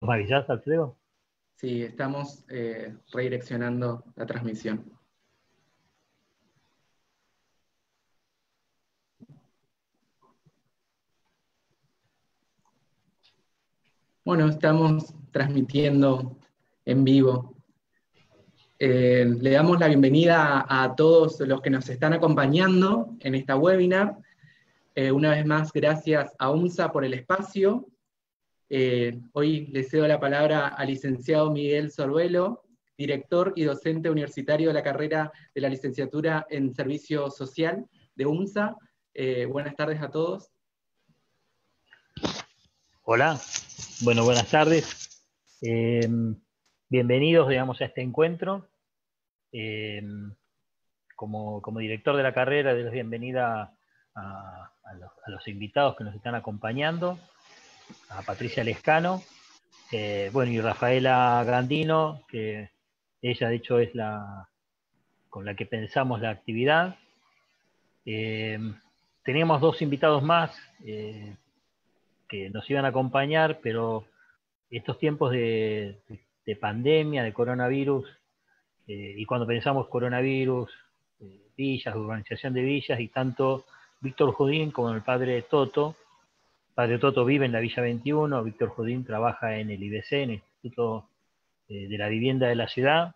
¿Me avisás, Alfredo? Sí, estamos redireccionando la transmisión. Bueno, estamos transmitiendo en vivo. Le damos la bienvenida a todos los que nos están acompañando en esta webinar. Una vez más, gracias a UMSA por el espacio. Hoy le cedo la palabra al licenciado Miguel Sorbuelo, director y docente universitario de la carrera de la licenciatura en Servicio Social de UMSA. Buenas tardes a todos. Hola, bueno, buenas tardes. Bienvenidos, digamos, a este encuentro. Como director de la carrera, les doy bienvenida a los invitados que nos están acompañando, a Patricia Lescano, bueno, y Rafaela Grandino, que ella de hecho es con la que pensamos la actividad. Teníamos dos invitados más que nos iban a acompañar, pero estos tiempos de pandemia, de coronavirus, y cuando pensamos coronavirus, villas, urbanización de villas, y tanto Víctor Judín como el padre Toto. El padre Toto vive en la Villa 21, Víctor Judín trabaja en el IBC, en el Instituto de la Vivienda de la Ciudad,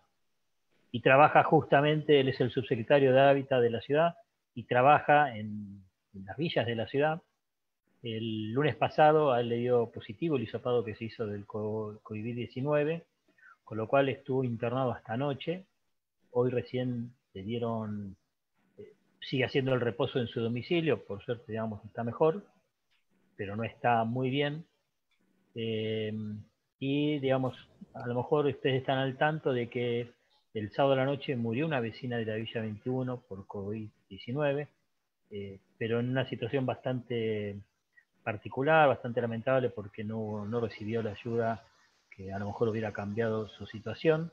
y trabaja justamente, él es el subsecretario de Hábitat de la ciudad, y trabaja en las villas de la ciudad. El lunes pasado a él le dio positivo el hisopado que se hizo del COVID-19, con lo cual estuvo internado hasta anoche. Hoy recién le dieron, sigue haciendo el reposo en su domicilio, por suerte, digamos, está mejor, pero no está muy bien. Y, digamos, a lo mejor ustedes están al tanto de que el sábado a la noche murió una vecina de la Villa 21 por COVID-19, pero en una situación bastante particular, bastante lamentable, porque no recibió la ayuda que a lo mejor hubiera cambiado su situación,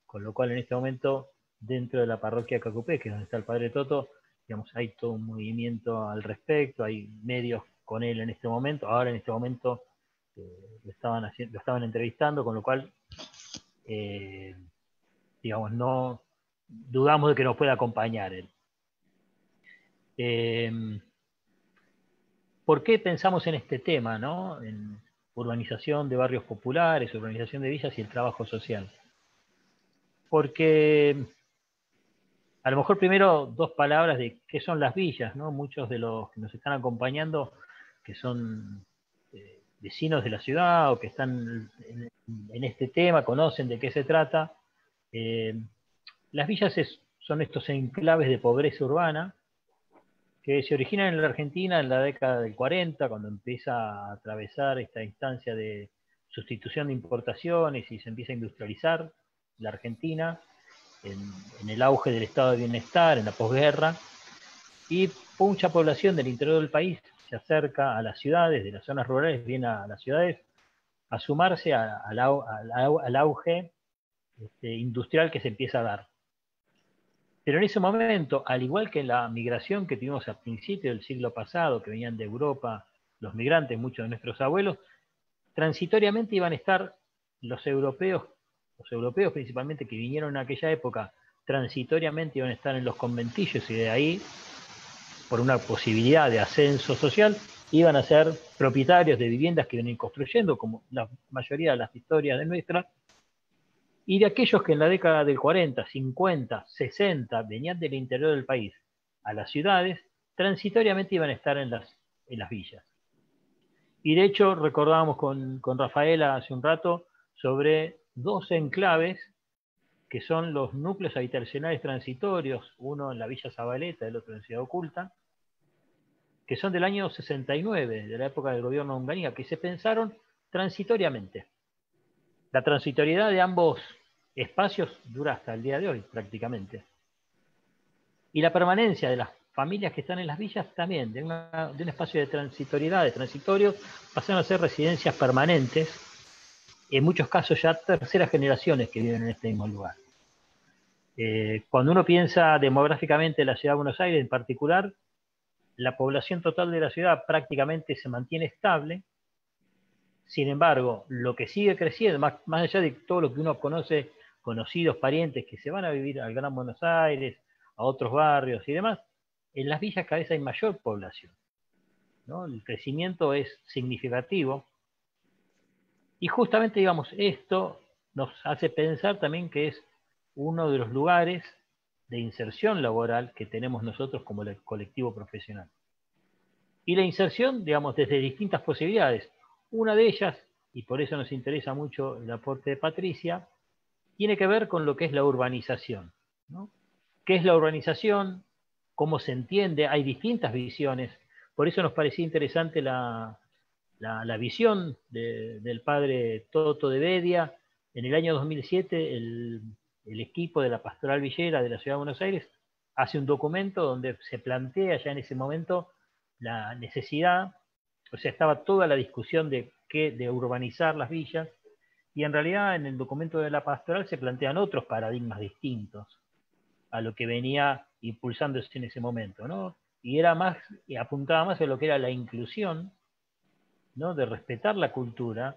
con lo cual en este momento, dentro de la parroquia Cacupé, que es donde está el padre Toto, digamos, hay todo un movimiento al respecto, hay medios con él en este momento, ahora en este momento lo estaban entrevistando, con lo cual, digamos, no dudamos de que nos pueda acompañar él. ¿Por qué pensamos en este tema, ¿no? En urbanización de barrios populares, urbanización de villas y el trabajo social? Porque a lo mejor primero dos palabras de qué son las villas, ¿no? Muchos de los que nos están acompañando, que son vecinos de la ciudad o que están en este tema, conocen de qué se trata. Las villas son estos enclaves de pobreza urbana que se originan en la Argentina en la década del 40, cuando empieza a atravesar esta instancia de sustitución de importaciones y se empieza a industrializar la Argentina, en el auge del estado de bienestar, en la posguerra, y mucha población del interior del país se acerca a las ciudades, de las zonas rurales viene a las ciudades, a sumarse al auge industrial que se empieza a dar. Pero en ese momento, al igual que en la migración que tuvimos a principios del siglo pasado, que venían de Europa los migrantes, muchos de nuestros abuelos, transitoriamente iban a estar los europeos principalmente que vinieron en aquella época, transitoriamente iban a estar en los conventillos y de ahí, por una posibilidad de ascenso social, iban a ser propietarios de viviendas que venían construyendo, como la mayoría de las historias de nuestra, y de aquellos que en la década del 40, 50, 60 venían del interior del país a las ciudades, transitoriamente iban a estar en las villas. Y de hecho recordábamos con Rafaela hace un rato sobre dos enclaves que son los núcleos habitacionales transitorios, uno en la Villa Zabaleta, el otro en Ciudad Oculta, que son del año 69, de la época del gobierno de Onganía, que se pensaron transitoriamente. La transitoriedad de ambos espacios dura hasta el día de hoy, prácticamente. Y la permanencia de las familias que están en las villas también, de un espacio de transitoriedad, de transitorio, pasaron a ser residencias permanentes, en muchos casos ya terceras generaciones que viven en este mismo lugar. Cuando uno piensa demográficamente en la ciudad de Buenos Aires en particular, la población total de la ciudad prácticamente se mantiene estable, Sin embargo, lo que sigue creciendo, más allá de todo lo que uno conoce, conocidos, parientes que se van a vivir al Gran Buenos Aires, a otros barrios y demás, en las villas cada vez hay mayor población, ¿no? El crecimiento es significativo y justamente, digamos, esto nos hace pensar también que es uno de los lugares de inserción laboral que tenemos nosotros como el colectivo profesional. Y la inserción, digamos, desde distintas posibilidades. Una de ellas, y por eso nos interesa mucho el aporte de Patricia, tiene que ver con lo que es la urbanización, ¿no? ¿Qué es la urbanización? ¿Cómo se entiende? Hay distintas visiones. Por eso nos parecía interesante la visión del padre Toto de Bedia. En el año 2007, el equipo de la Pastoral Villera de la Ciudad de Buenos Aires hace un documento donde se plantea ya en ese momento la necesidad, o sea, estaba toda la discusión de urbanizar las villas, y en realidad en el documento de la pastoral se plantean otros paradigmas distintos a lo que venía impulsándose en ese momento, ¿no? Y era más, y apuntaba más a lo que era la inclusión, ¿no? De respetar la cultura,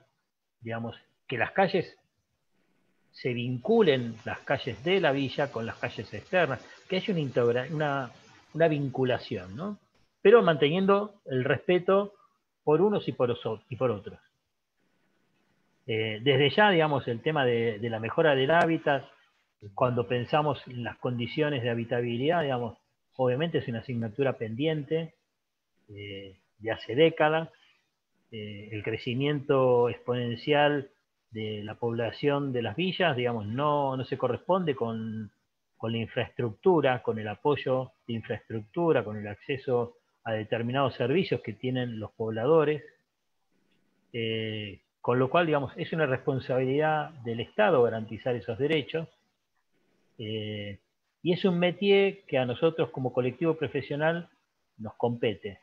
digamos, que las calles se vinculen, las calles de la villa con las calles externas, que haya una vinculación, ¿no? Pero manteniendo el respeto por unos y por otros. Desde ya, digamos, el tema de la mejora del hábitat, cuando pensamos en las condiciones de habitabilidad, digamos, obviamente es una asignatura pendiente de hace décadas. El crecimiento exponencial de la población de las villas, digamos, no se corresponde con la infraestructura, con el apoyo de infraestructura, con el acceso a determinados servicios que tienen los pobladores. Con lo cual, digamos, es una responsabilidad del Estado garantizar esos derechos, y es un métier que a nosotros como colectivo profesional nos compete.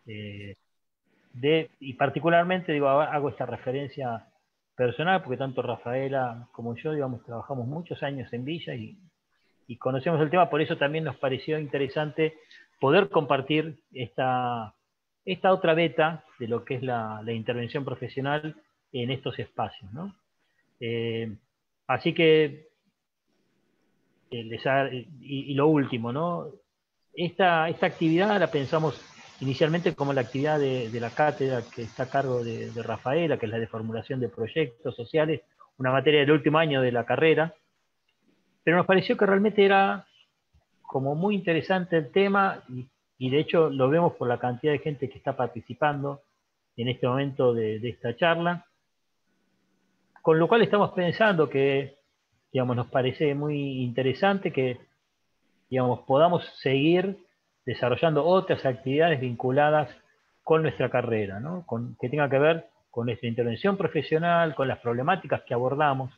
Y particularmente, digo, hago esta referencia personal, porque tanto Rafaela como yo, digamos, trabajamos muchos años en Villa y conocemos el tema, por eso también nos pareció interesante poder compartir esta otra beta de lo que es la intervención profesional en estos espacios, ¿no? Así que, y lo último, ¿no? Esta actividad la pensamos inicialmente como la actividad de la cátedra que está a cargo de Rafaela, que es la de formulación de proyectos sociales, una materia del último año de la carrera, pero nos pareció que realmente era como muy interesante el tema y de hecho lo vemos por la cantidad de gente que está participando en este momento de esta charla, con lo cual estamos pensando que, digamos, nos parece muy interesante que, digamos, podamos seguir desarrollando otras actividades vinculadas con nuestra carrera, ¿no? Que tenga que ver con nuestra intervención profesional, con las problemáticas que abordamos,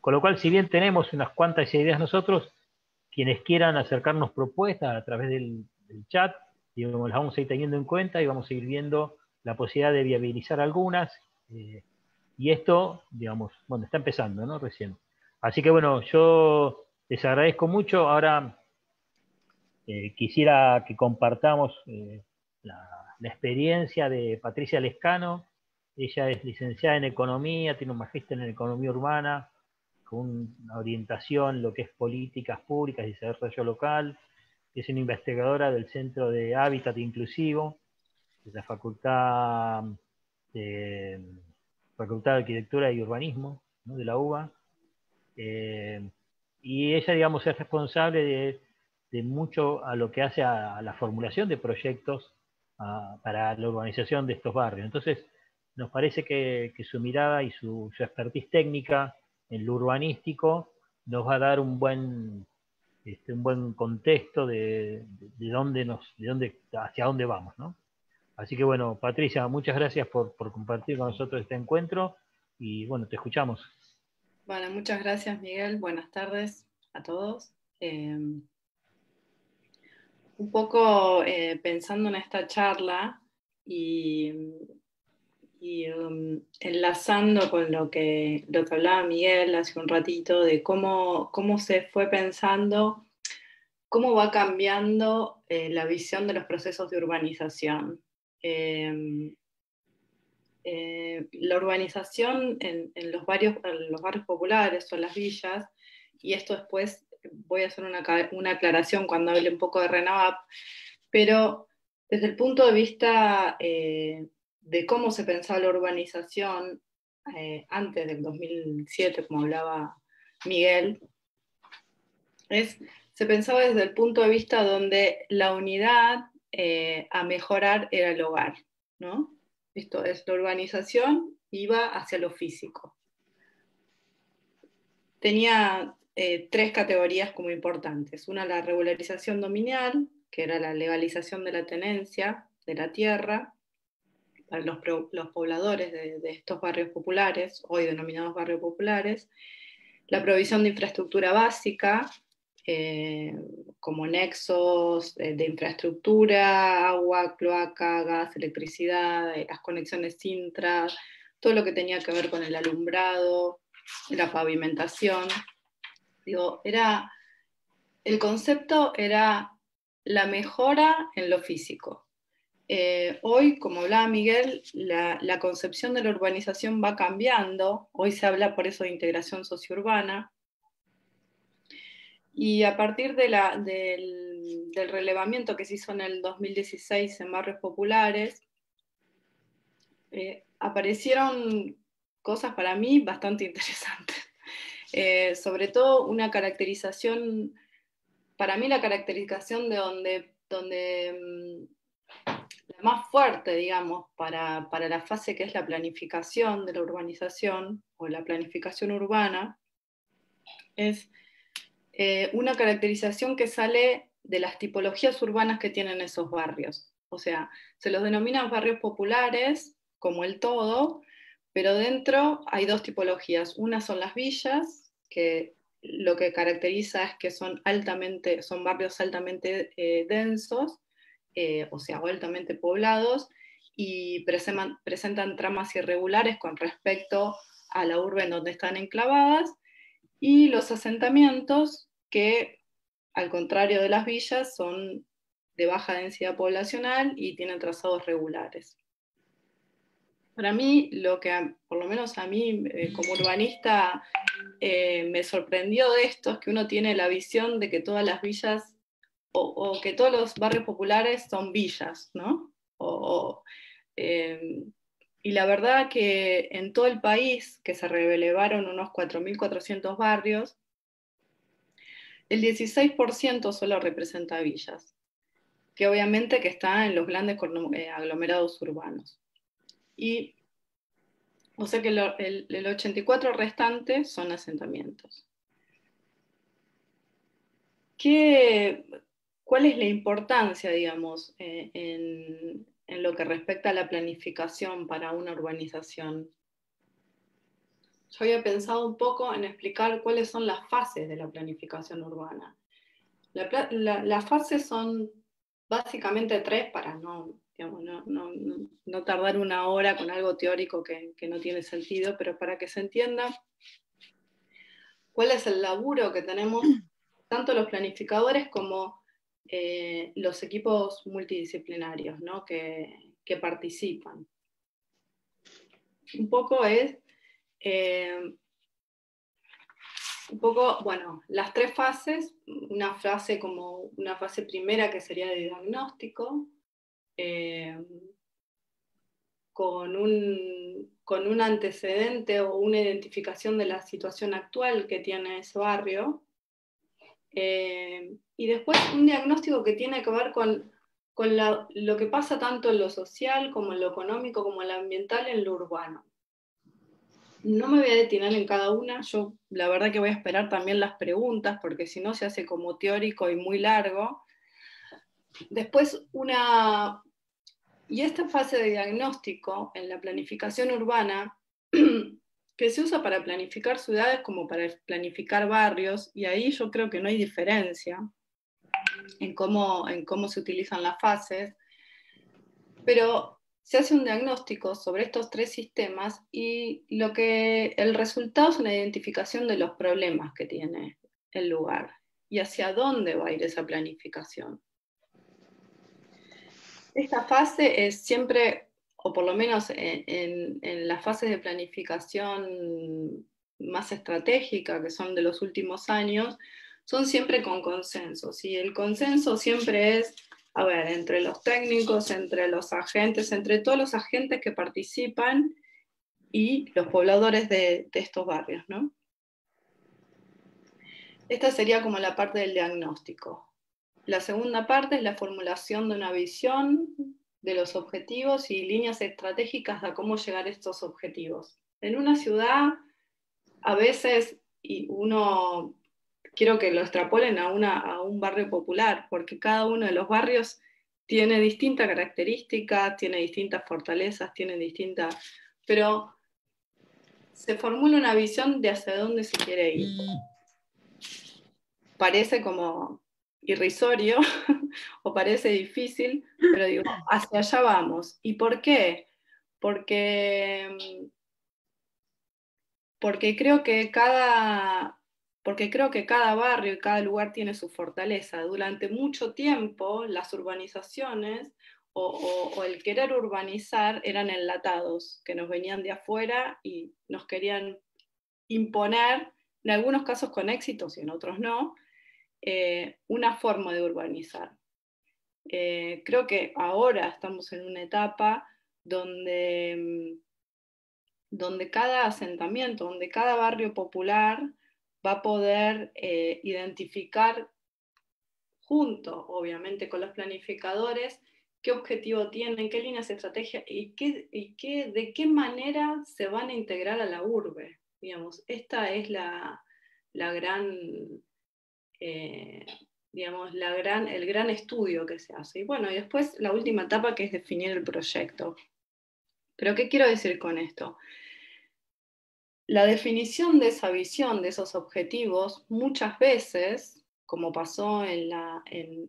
con lo cual, si bien tenemos unas cuantas ideas nosotros, quienes quieran acercarnos propuestas a través del chat, digamos, las vamos a ir teniendo en cuenta y vamos a ir viendo la posibilidad de viabilizar algunas. Y esto, digamos, bueno, está empezando, ¿no? Recién. Así que bueno, yo les agradezco mucho. Ahora quisiera que compartamos la experiencia de Patricia Lescano. Ella es licenciada en Economía, tiene un magíster en Economía Urbana, con una orientación en lo que es políticas públicas y desarrollo local. Es una investigadora del Centro de Hábitat Inclusivo, de la Facultad de Arquitectura y Urbanismo, ¿no? De la UBA. Y ella, digamos, es responsable de mucho a lo que hace a la formulación de proyectos para la urbanización de estos barrios. Entonces, nos parece que su mirada y su expertise técnica en lo urbanístico nos va a dar un buen contexto de dónde, hacia dónde vamos, ¿no? Así que bueno, Patricia, muchas gracias por compartir con nosotros este encuentro y bueno, te escuchamos. Bueno, muchas gracias, Miguel. Buenas tardes a todos. Un poco pensando en esta charla y enlazando con lo que hablaba Miguel hace un ratito, de cómo se fue pensando, cómo va cambiando la visión de los procesos de urbanización. la urbanización en los barrios populares o las villas, y esto después voy a hacer una aclaración cuando hable un poco de RENAVAP, pero desde el punto de vista de cómo se pensaba la urbanización antes del 2007, como hablaba Miguel, se pensaba desde el punto de vista donde la unidad a mejorar era el hogar, ¿no? Esto es, la urbanización iba hacia lo físico. Tenía tres categorías como importantes. Una, la regularización dominial, que era la legalización de la tenencia de la tierra para los pobladores de estos barrios populares, hoy denominados barrios populares. La provisión de infraestructura básica, como nexos de infraestructura, agua, cloaca, gas, electricidad, las conexiones intra, todo lo que tenía que ver con el alumbrado, la pavimentación. Digo, el concepto era la mejora en lo físico. Hoy, como hablaba Miguel, la concepción de la urbanización va cambiando. Hoy se habla por eso de integración sociourbana. Y a partir del relevamiento que se hizo en el 2016 en barrios populares, aparecieron cosas para mí bastante interesantes. Sobre todo una caracterización, para mí la caracterización de donde la más fuerte, digamos, para la fase que es la planificación de la urbanización o la planificación urbana, es una caracterización que sale de las tipologías urbanas que tienen esos barrios. O sea, se los denomina barrios populares como el todo, pero dentro hay dos tipologías. Una son las villas, que lo que caracteriza es que son barrios altamente densos, o sea, altamente poblados, y presentan tramas irregulares con respecto a la urbe en donde están enclavadas, y los asentamientos que, al contrario de las villas, son de baja densidad poblacional y tienen trazados regulares. Para mí, lo que por lo menos a mí como urbanista me sorprendió de esto es que uno tiene la visión de que todas las villas o que todos los barrios populares son villas, ¿no? Y la verdad que en todo el país, que se relevaron unos 4.400 barrios, el 16% solo representa villas, que obviamente que está en los grandes aglomerados urbanos. O sea que el 84% restante son asentamientos. ¿Cuál es la importancia, digamos, en lo que respecta a la planificación para una urbanización? Yo había pensado un poco en explicar cuáles son las fases de la planificación urbana. Las fases son básicamente tres para no tardar una hora con algo teórico que no tiene sentido, pero para que se entienda cuál es el laburo que tenemos tanto los planificadores como los equipos multidisciplinarios, ¿no? que participan. Un poco, bueno, las tres fases, una fase primera que sería de diagnóstico, con un antecedente o una identificación de la situación actual que tiene ese barrio, y después un diagnóstico que tiene que ver con lo que pasa tanto en lo social como en lo económico como en lo ambiental en lo urbano. No me voy a detener en cada una, yo la verdad que voy a esperar también las preguntas, porque si no se hace como teórico y muy largo. Después y esta fase de diagnóstico en la planificación urbana, que se usa para planificar ciudades como para planificar barrios, y ahí yo creo que no hay diferencia en cómo se utilizan las fases, pero se hace un diagnóstico sobre estos tres sistemas y el resultado es una identificación de los problemas que tiene el lugar y hacia dónde va a ir esa planificación. Esta fase es siempre, o por lo menos en las fases de planificación más estratégica, que son de los últimos años, son siempre con consensos. Y el consenso siempre es, a ver, entre los técnicos, entre los agentes, entre todos los agentes que participan y los pobladores de estos barrios, ¿no? Esta sería como la parte del diagnóstico. La segunda parte es la formulación de una visión de los objetivos y líneas estratégicas de cómo llegar a estos objetivos. En una ciudad, a veces, y uno, quiero que lo extrapolen a un barrio popular, porque cada uno de los barrios tiene distintas características, tiene distintas fortalezas, tiene distintas, pero se formula una visión de hacia dónde se quiere ir. Parece como irrisorio o parece difícil, pero digo, hacia allá vamos. ¿Y por qué? Porque, porque creo que cada barrio y cada lugar tiene su fortaleza. Durante mucho tiempo las urbanizaciones o el querer urbanizar eran enlatados, que nos venían de afuera y nos querían imponer, en algunos casos con éxitos y en otros no, una forma de urbanizar. Creo que ahora estamos en una etapa donde cada asentamiento, donde cada barrio popular va a poder identificar junto, obviamente, con los planificadores, qué objetivo tienen, qué líneas de estrategia y de qué manera se van a integrar a la urbe. Digamos, esta es la gran, el gran estudio que se hace. Y bueno, y después la última etapa, que es definir el proyecto. Pero ¿qué quiero decir con esto? La definición de esa visión, de esos objetivos, muchas veces, como pasó en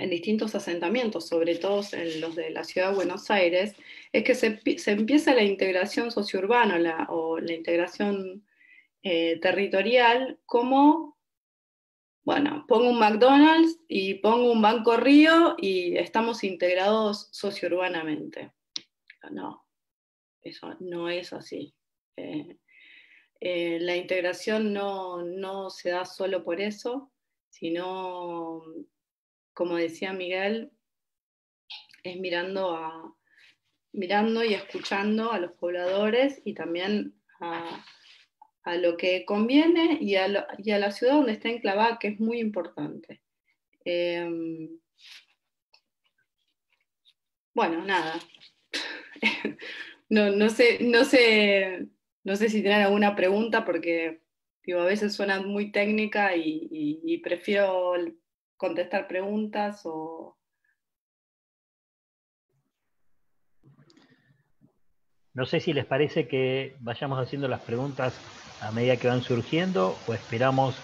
distintos asentamientos, sobre todo en los de la ciudad de Buenos Aires, es que se empieza la integración sociourbana o la integración territorial como, bueno, pongo un McDonald's y pongo un Banco Río y estamos integrados sociourbanamente. No, eso no es así. La integración no se da solo por eso, sino, como decía Miguel, es mirando y escuchando a los pobladores y también a lo que conviene y a la ciudad donde está enclavada, que es muy importante. Bueno, nada. No sé si tienen alguna pregunta, porque digo, a veces suena muy técnica y prefiero contestar preguntas o... No sé si les parece que vayamos haciendo las preguntas a medida que van surgiendo o esperamos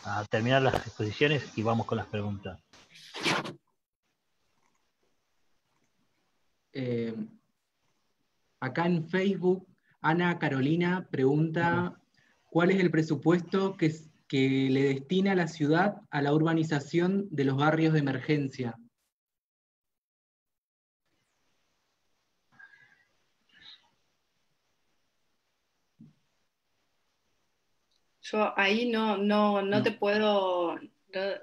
a terminar las exposiciones y vamos con las preguntas. Acá en Facebook, Ana Carolina pregunta, ¿cuál es el presupuesto que le destina la ciudad a la urbanización de los barrios de emergencia? Yo ahí no te puedo,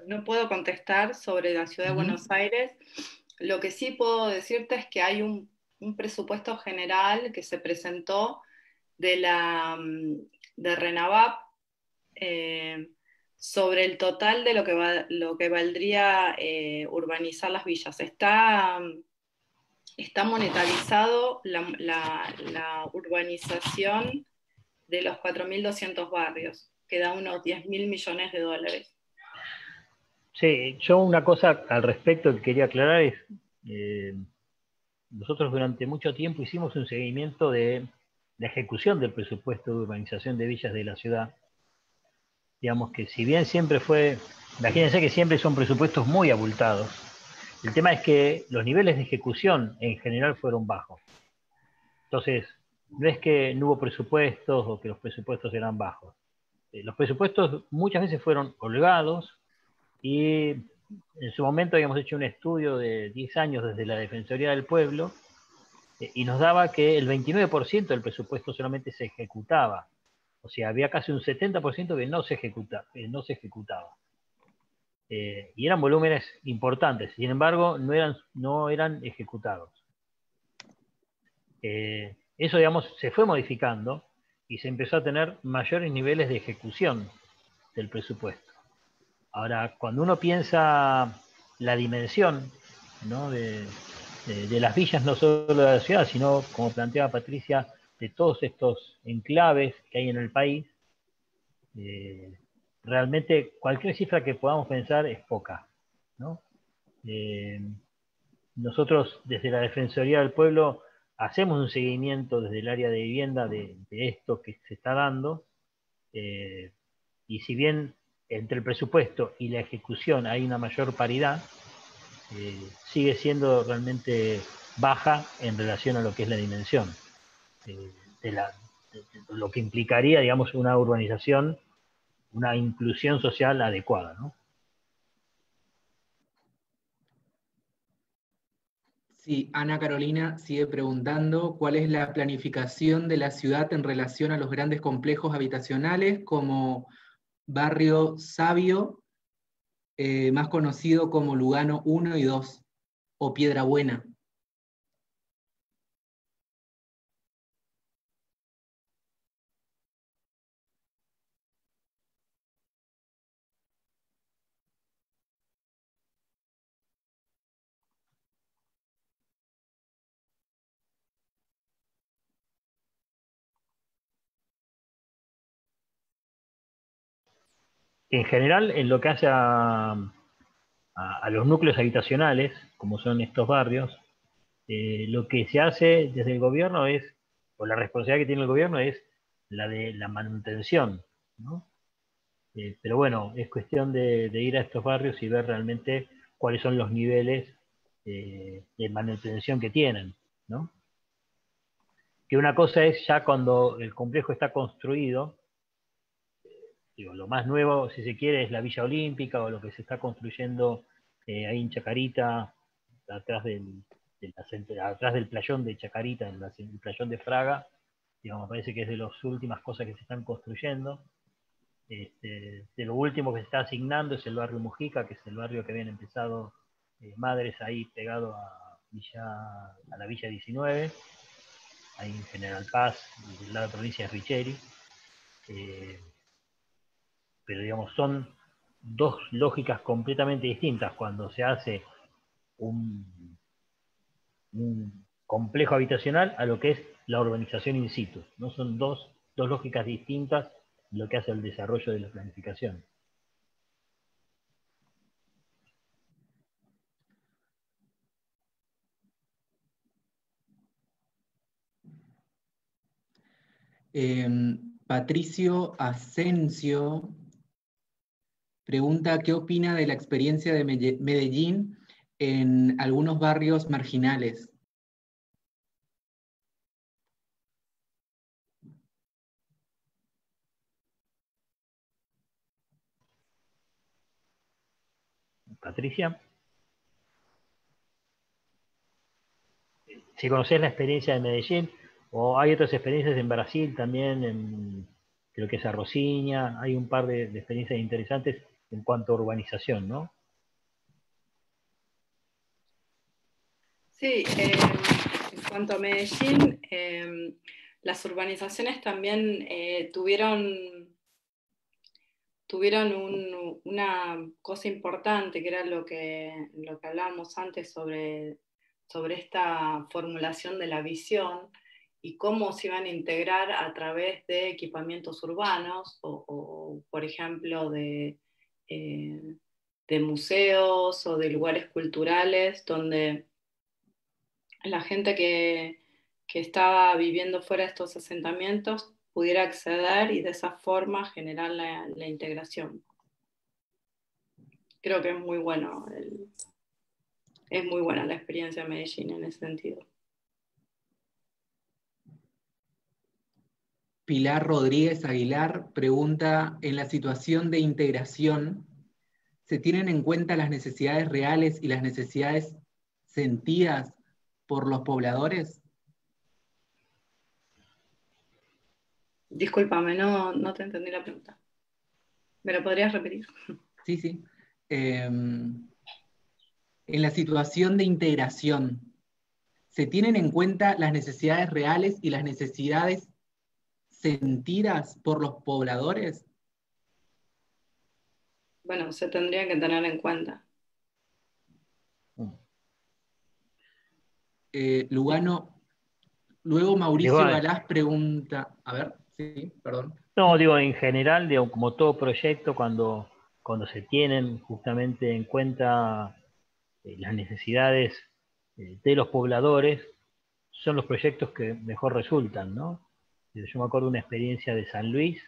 no puedo contestar sobre la ciudad de Buenos Aires. Lo que sí puedo decirte es que hay un presupuesto general que se presentó de RENAVAP sobre el total de lo que valdría urbanizar las villas. Está monetarizado la urbanización de los 4.200 barrios, que da unos 10.000 millones de dólares. Sí, yo una cosa al respecto que quería aclarar es, nosotros durante mucho tiempo hicimos un seguimiento de la ejecución del presupuesto de urbanización de villas de la ciudad. Digamos que si bien siempre fue, imagínense que siempre son presupuestos muy abultados, el tema es que los niveles de ejecución en general fueron bajos. Entonces, no es que no hubo presupuestos o que los presupuestos eran bajos. Los presupuestos muchas veces fueron holgados y en su momento habíamos hecho un estudio de 10 años desde la Defensoría del Pueblo y nos daba que el 29% del presupuesto solamente se ejecutaba. O sea, había casi un 70% que no se ejecutaba. Y eran volúmenes importantes, sin embargo, no eran ejecutados. Eso, digamos, se fue modificando y se empezó a tener mayores niveles de ejecución del presupuesto. Ahora, cuando uno piensa la dimensión, ¿no?, de las villas, no solo de la ciudad, sino, como planteaba Patricia, de todos estos enclaves que hay en el país, realmente cualquier cifra que podamos pensar es poca, ¿no? Nosotros desde la Defensoría del Pueblo hacemos un seguimiento desde el área de vivienda de esto que se está dando, y si bien entre el presupuesto y la ejecución hay una mayor paridad, sigue siendo realmente baja en relación a lo que es la dimensión de lo que implicaría, digamos, una urbanización, una inclusión social adecuada, ¿no? Sí, Ana Carolina sigue preguntando cuál es la planificación de la ciudad en relación a los grandes complejos habitacionales como Barrio Sabio, más conocido como Lugano 1 y 2, o Piedra Buena. En general, en lo que hace a los núcleos habitacionales, como son estos barrios, lo que se hace desde el gobierno es, o la responsabilidad que tiene el gobierno es la de la manutención, ¿no? Pero bueno, es cuestión de ir a estos barrios y ver realmente cuáles son los niveles de manutención que tienen, ¿no? Que una cosa es ya cuando el complejo está construido, digo, lo más nuevo, si se quiere, es la Villa Olímpica o lo que se está construyendo ahí en Chacarita, atrás atrás del playón de Chacarita, el playón de Fraga. Digamos, me parece que es de las últimas cosas que se están construyendo. De lo último que se está asignando es el barrio Mujica, que es el barrio que habían empezado Madres ahí pegado a la Villa 19, ahí en General Paz, del lado de la provincia de Richeri. Pero digamos, son dos lógicas completamente distintas cuando se hace un complejo habitacional a lo que es la urbanización in situ, ¿no? Son dos lógicas distintas en lo que hace el desarrollo de la planificación. Patricio Asensio pregunta qué opina de la experiencia de Medellín en algunos barrios marginales. Patricia, si conocés la experiencia de Medellín, o hay otras experiencias en Brasil también, creo que es Arrociña, hay un par de experiencias interesantes en cuanto a urbanización, ¿no? Sí, en cuanto a Medellín, las urbanizaciones también tuvieron una cosa importante, que era lo que hablábamos antes sobre esta formulación de la visión y cómo se iban a integrar a través de equipamientos urbanos o por ejemplo, de museos o de lugares culturales donde la gente que estaba viviendo fuera de estos asentamientos pudiera acceder y de esa forma generar la integración. Creo que es muy bueno, es muy buena la experiencia de Medellín en ese sentido. Pilar Rodríguez Aguilar pregunta, en la situación de integración, ¿se tienen en cuenta las necesidades reales y las necesidades sentidas por los pobladores? Discúlpame, no te entendí la pregunta. ¿Me lo podrías repetir? Sí, sí. En la situación de integración, ¿se tienen en cuenta las necesidades reales y las necesidades sentidas por los pobladores? Bueno, se tendría que tener en cuenta. Lugano, luego Digo, Mauricio Galás pregunta, a ver, sí, perdón. no, digo, en general, digo, como todo proyecto, cuando se tienen justamente en cuenta las necesidades de los pobladores, son los proyectos que mejor resultan, ¿no? Yo me acuerdo de una experiencia de San Luis,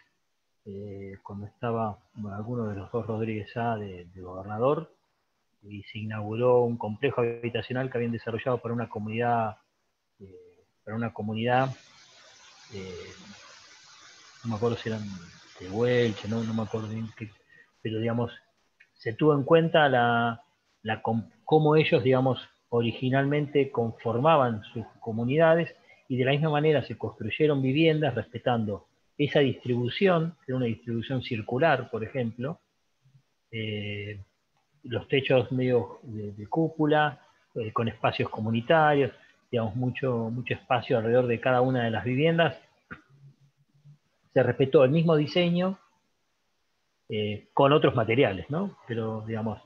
cuando estaba bueno, alguno de los dos Rodríguez A de gobernador, y se inauguró un complejo habitacional que habían desarrollado para una comunidad no me acuerdo si eran de Welch, no me acuerdo bien, pero digamos, se tuvo en cuenta cómo ellos, digamos, originalmente conformaban sus comunidades y de la misma manera se construyeron viviendas respetando esa distribución, que era una distribución circular, por ejemplo, eh, los techos medio de cúpula, con espacios comunitarios, digamos, mucho espacio alrededor de cada una de las viviendas. Se respetó el mismo diseño con otros materiales, ¿no? Pero, digamos,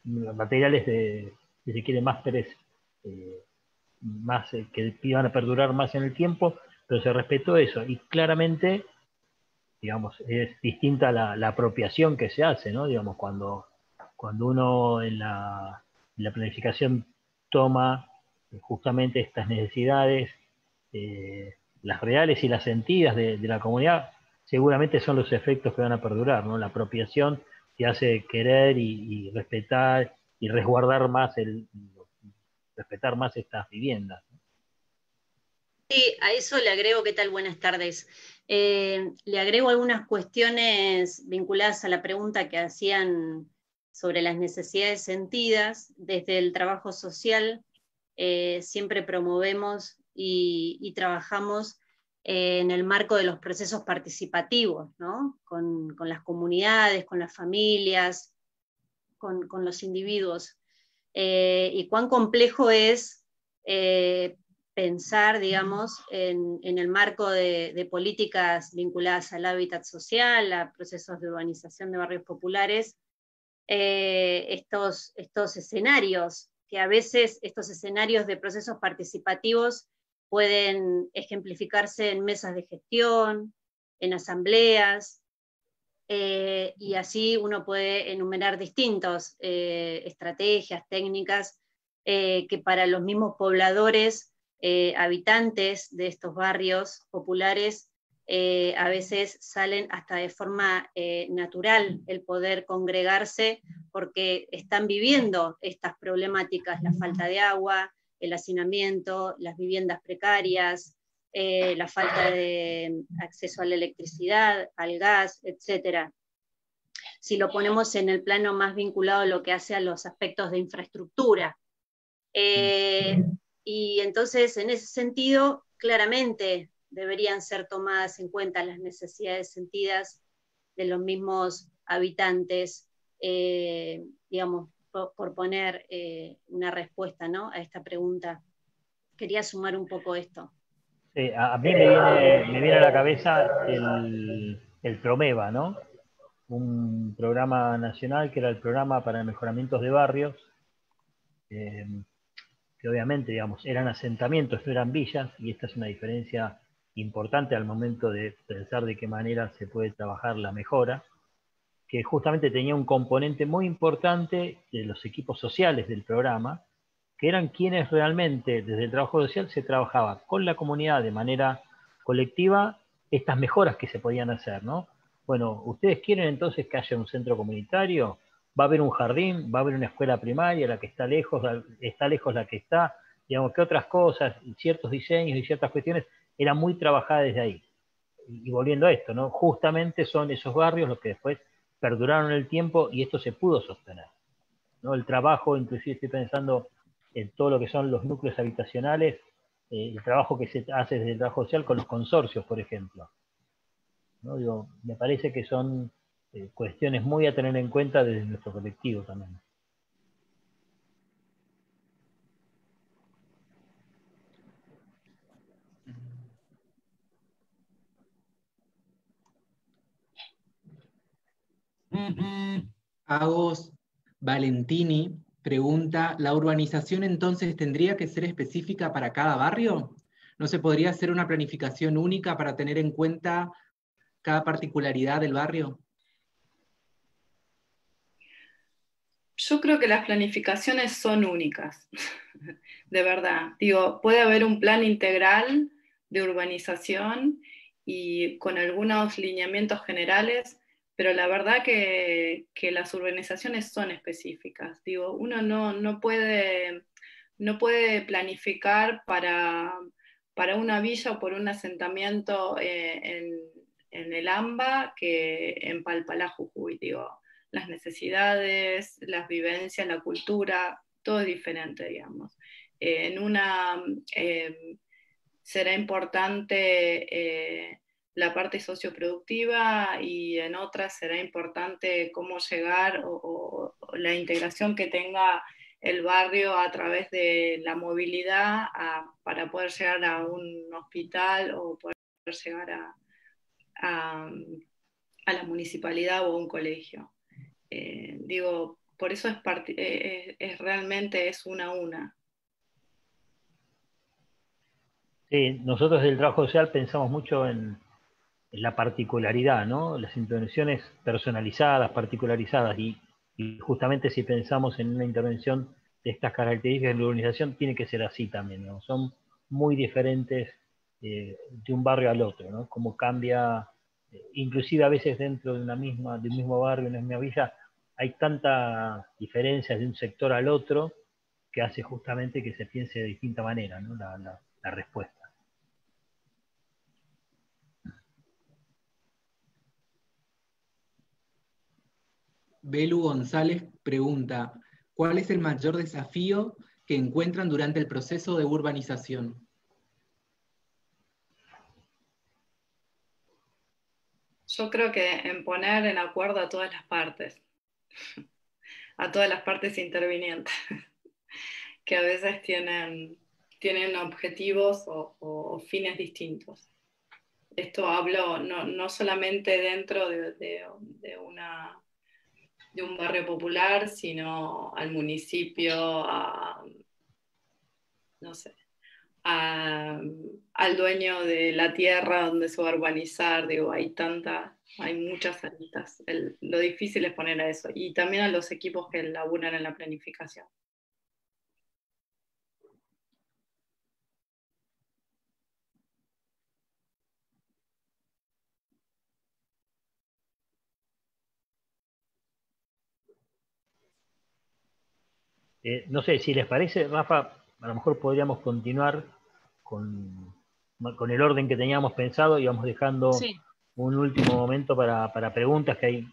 materiales si se quiere, que iban a perdurar más en el tiempo, pero se respetó eso. Y claramente, digamos, es distinta la apropiación que se hace, ¿no? Digamos, cuando uno en la planificación toma justamente estas necesidades, eh, las reales y las sentidas de la comunidad, seguramente son los efectos que van a perdurar, ¿no? La apropiación que hace querer y respetar y resguardar respetar más estas viviendas. Sí, a eso le agrego, ¿qué tal? Buenas tardes. Le agrego algunas cuestiones vinculadas a la pregunta que hacían sobre las necesidades sentidas. Desde el trabajo social siempre promovemos y trabajamos en el marco de los procesos participativos, ¿no? Con las comunidades, con las familias, con los individuos. Y cuán complejo es pensar, digamos, en el marco de políticas vinculadas al hábitat social, a procesos de urbanización de barrios populares, estos escenarios, que a veces estos escenarios de procesos participativos pueden ejemplificarse en mesas de gestión, en asambleas, y así uno puede enumerar distintas estrategias, técnicas, que para los mismos pobladores, habitantes de estos barrios populares, a veces salen hasta de forma natural el poder congregarse porque están viviendo estas problemáticas, la falta de agua, el hacinamiento, las viviendas precarias, la falta de acceso a la electricidad, al gas, etc. Si lo ponemos en el plano más vinculado a lo que hace a los aspectos de infraestructura. Y entonces, en ese sentido, claramente deberían ser tomadas en cuenta las necesidades sentidas de los mismos habitantes, digamos, por poner una respuesta, ¿no?, a esta pregunta. Quería sumar un poco esto. A mí me viene a la cabeza el Promeva, ¿no? Un programa nacional que era el programa para mejoramientos de barrios, que obviamente, digamos, eran asentamientos, no eran villas, y esta es una diferencia importante al momento de pensar de qué manera se puede trabajar la mejora, que justamente tenía un componente muy importante de los equipos sociales del programa, que eran quienes realmente desde el trabajo social se trabajaba con la comunidad de manera colectiva estas mejoras que se podían hacer, ¿no? Bueno, ¿ustedes quieren entonces que haya un centro comunitario? Va a haber un jardín, va a haber una escuela primaria, la que está lejos la que está, digamos que otras cosas, ciertos diseños y ciertas cuestiones eran muy trabajadas desde ahí. Y volviendo a esto, ¿no? Justamente son esos barrios los que después perduraron el tiempo y esto se pudo sostener, ¿no? El trabajo, inclusive estoy pensando en todo lo que son los núcleos habitacionales, el trabajo que se hace desde el trabajo social con los consorcios, por ejemplo, ¿no? Digo, me parece que son cuestiones muy a tener en cuenta desde nuestro colectivo también. Agos Valentini pregunta, ¿la urbanización entonces tendría que ser específica para cada barrio? ¿No se podría hacer una planificación única para tener en cuenta cada particularidad del barrio? Yo creo que las planificaciones son únicas, de verdad. Digo, puede haber un plan integral de urbanización y con algunos lineamientos generales, pero la verdad que las urbanizaciones son específicas. Digo, uno no puede planificar para una villa o por un asentamiento en el AMBA que en Palpalá, Jujuy. Digo, las necesidades, las vivencias, la cultura, todo es diferente, digamos. En una será importante la parte socioproductiva y en otra será importante cómo llegar o la integración que tenga el barrio a través de la movilidad para poder llegar a un hospital o poder llegar a la municipalidad o a un colegio. Digo, por eso realmente es una a una. Sí, nosotros del trabajo social pensamos mucho en la particularidad, ¿no? Las intervenciones personalizadas, particularizadas, y justamente si pensamos en una intervención de estas características en la urbanización, tiene que ser así también, ¿no? Son muy diferentes de un barrio al otro, ¿no? Cómo cambia, inclusive a veces dentro de un mismo barrio, una misma villa, hay tantas diferencias de un sector al otro que hace justamente que se piense de distinta manera, ¿no? La respuesta. Belu González pregunta, ¿cuál es el mayor desafío que encuentran durante el proceso de urbanización? Yo creo que en poner en acuerdo a todas las partes intervinientes, que a veces tienen objetivos o fines distintos. Esto hablo no solamente dentro de un barrio popular, sino al municipio, no sé, al dueño de la tierra donde se va a urbanizar. Digo, hay muchas aristas. Lo difícil es poner a eso. Y también a los equipos que laburan en la planificación. No sé, si les parece, Rafa, a lo mejor podríamos continuar con el orden que teníamos pensado y vamos dejando un último momento para preguntas, que hay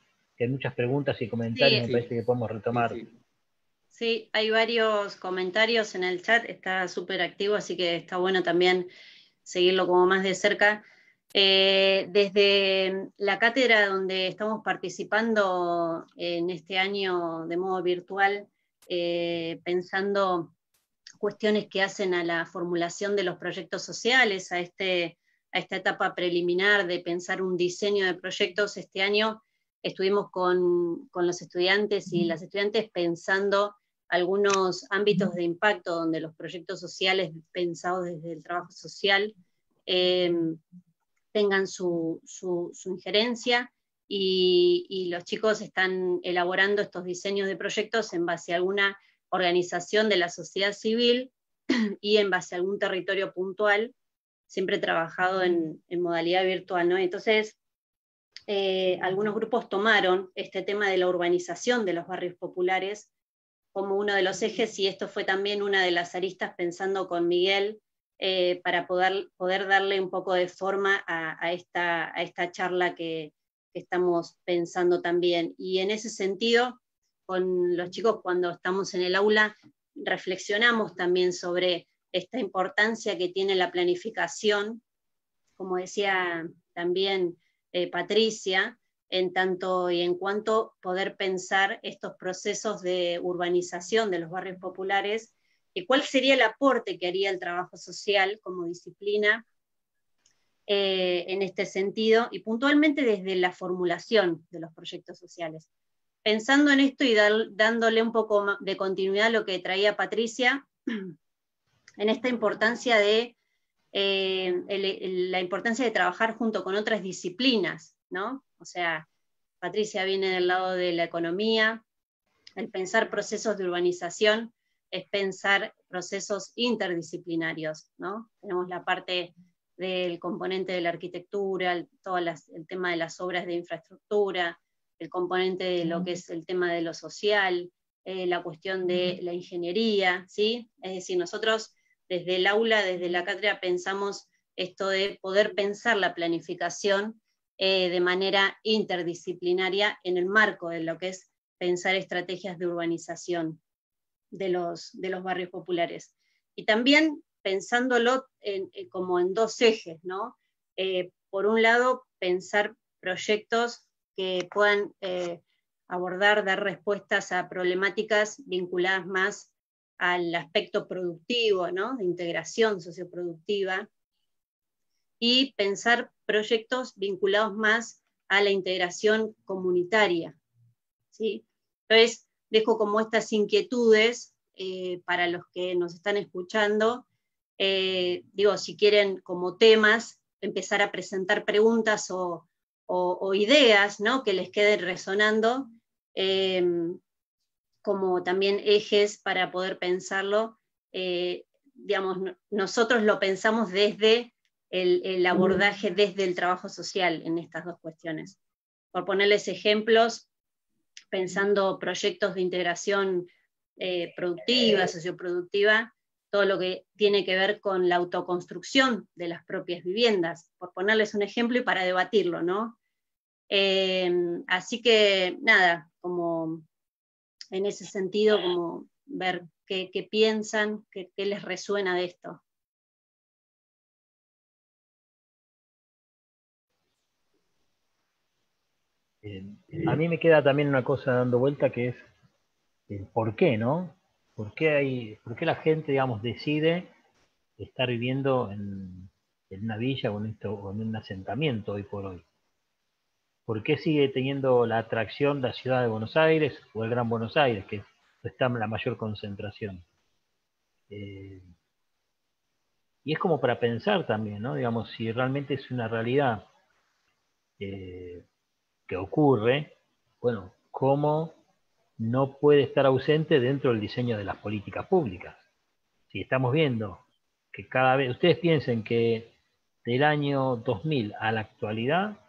muchas preguntas y comentarios, me parece que podemos retomar. Sí, hay varios comentarios en el chat, está súper activo, así que está bueno también seguirlo como más de cerca. Desde la cátedra donde estamos participando en este año de modo virtual, pensando cuestiones que hacen a la formulación de los proyectos sociales, a esta etapa preliminar de pensar un diseño de proyectos. Este año estuvimos con los estudiantes y las estudiantes pensando algunos ámbitos de impacto donde los proyectos sociales pensados desde el trabajo social tengan su injerencia, y los chicos están elaborando estos diseños de proyectos en base a alguna organización de la sociedad civil y en base a algún territorio puntual, siempre trabajado en modalidad virtual, ¿no? Entonces, algunos grupos tomaron este tema de la urbanización de los barrios populares como uno de los ejes, y esto fue también una de las aristas pensando con Miguel para poder darle un poco de forma a esta charla que estamos pensando también. Y en ese sentido, con los chicos, cuando estamos en el aula, reflexionamos también sobre esta importancia que tiene la planificación, como decía también Patricia, en tanto y en cuanto poder pensar estos procesos de urbanización de los barrios populares, y cuál sería el aporte que haría el trabajo social como disciplina en este sentido, y puntualmente desde la formulación de los proyectos sociales. Pensando en esto y dándole un poco de continuidad a lo que traía Patricia, en esta importancia de la importancia de trabajar junto con otras disciplinas, ¿no? O sea, Patricia viene del lado de la economía, el pensar procesos de urbanización es pensar procesos interdisciplinarios, ¿no? Tenemos la parte del componente de la arquitectura, el tema de las obras de infraestructura, el componente de lo que es el tema de lo social, la cuestión de la ingeniería, ¿sí? Es decir, nosotros desde el aula, desde la cátedra, pensamos esto de poder pensar la planificación de manera interdisciplinaria en el marco de lo que es pensar estrategias de urbanización de los barrios populares. Y también pensándolo como en dos ejes, ¿no? Por un lado, pensar proyectos que puedan abordar, dar respuestas a problemáticas vinculadas más al aspecto productivo, ¿no? De integración socioproductiva, y pensar proyectos vinculados más a la integración comunitaria, ¿sí? Entonces, dejo como estas inquietudes para los que nos están escuchando. Digo, si quieren como temas, empezar a presentar preguntas o ideas, ¿no? Que les queden resonando, como también ejes para poder pensarlo. Digamos, nosotros lo pensamos desde el abordaje desde el trabajo social en estas dos cuestiones. Por ponerles ejemplos, pensando proyectos de integración productiva, socioproductiva, todo lo que tiene que ver con la autoconstrucción de las propias viviendas, por ponerles un ejemplo y para debatirlo, ¿no? Así que, nada, como en ese sentido, como ver qué piensan, qué les resuena de esto. A mí me queda también una cosa dando vuelta, que es el por qué, ¿no? ¿Por qué la gente, digamos, decide estar viviendo en una villa o en un asentamiento hoy por hoy? ¿Por qué sigue teniendo la atracción la ciudad de Buenos Aires o el Gran Buenos Aires, que está en la mayor concentración? Y es como para pensar también, ¿no? Digamos, si realmente es una realidad que ocurre, bueno, ¿cómo no puede estar ausente dentro del diseño de las políticas públicas? Si estamos viendo que cada vez, ustedes piensen que del año 2000 a la actualidad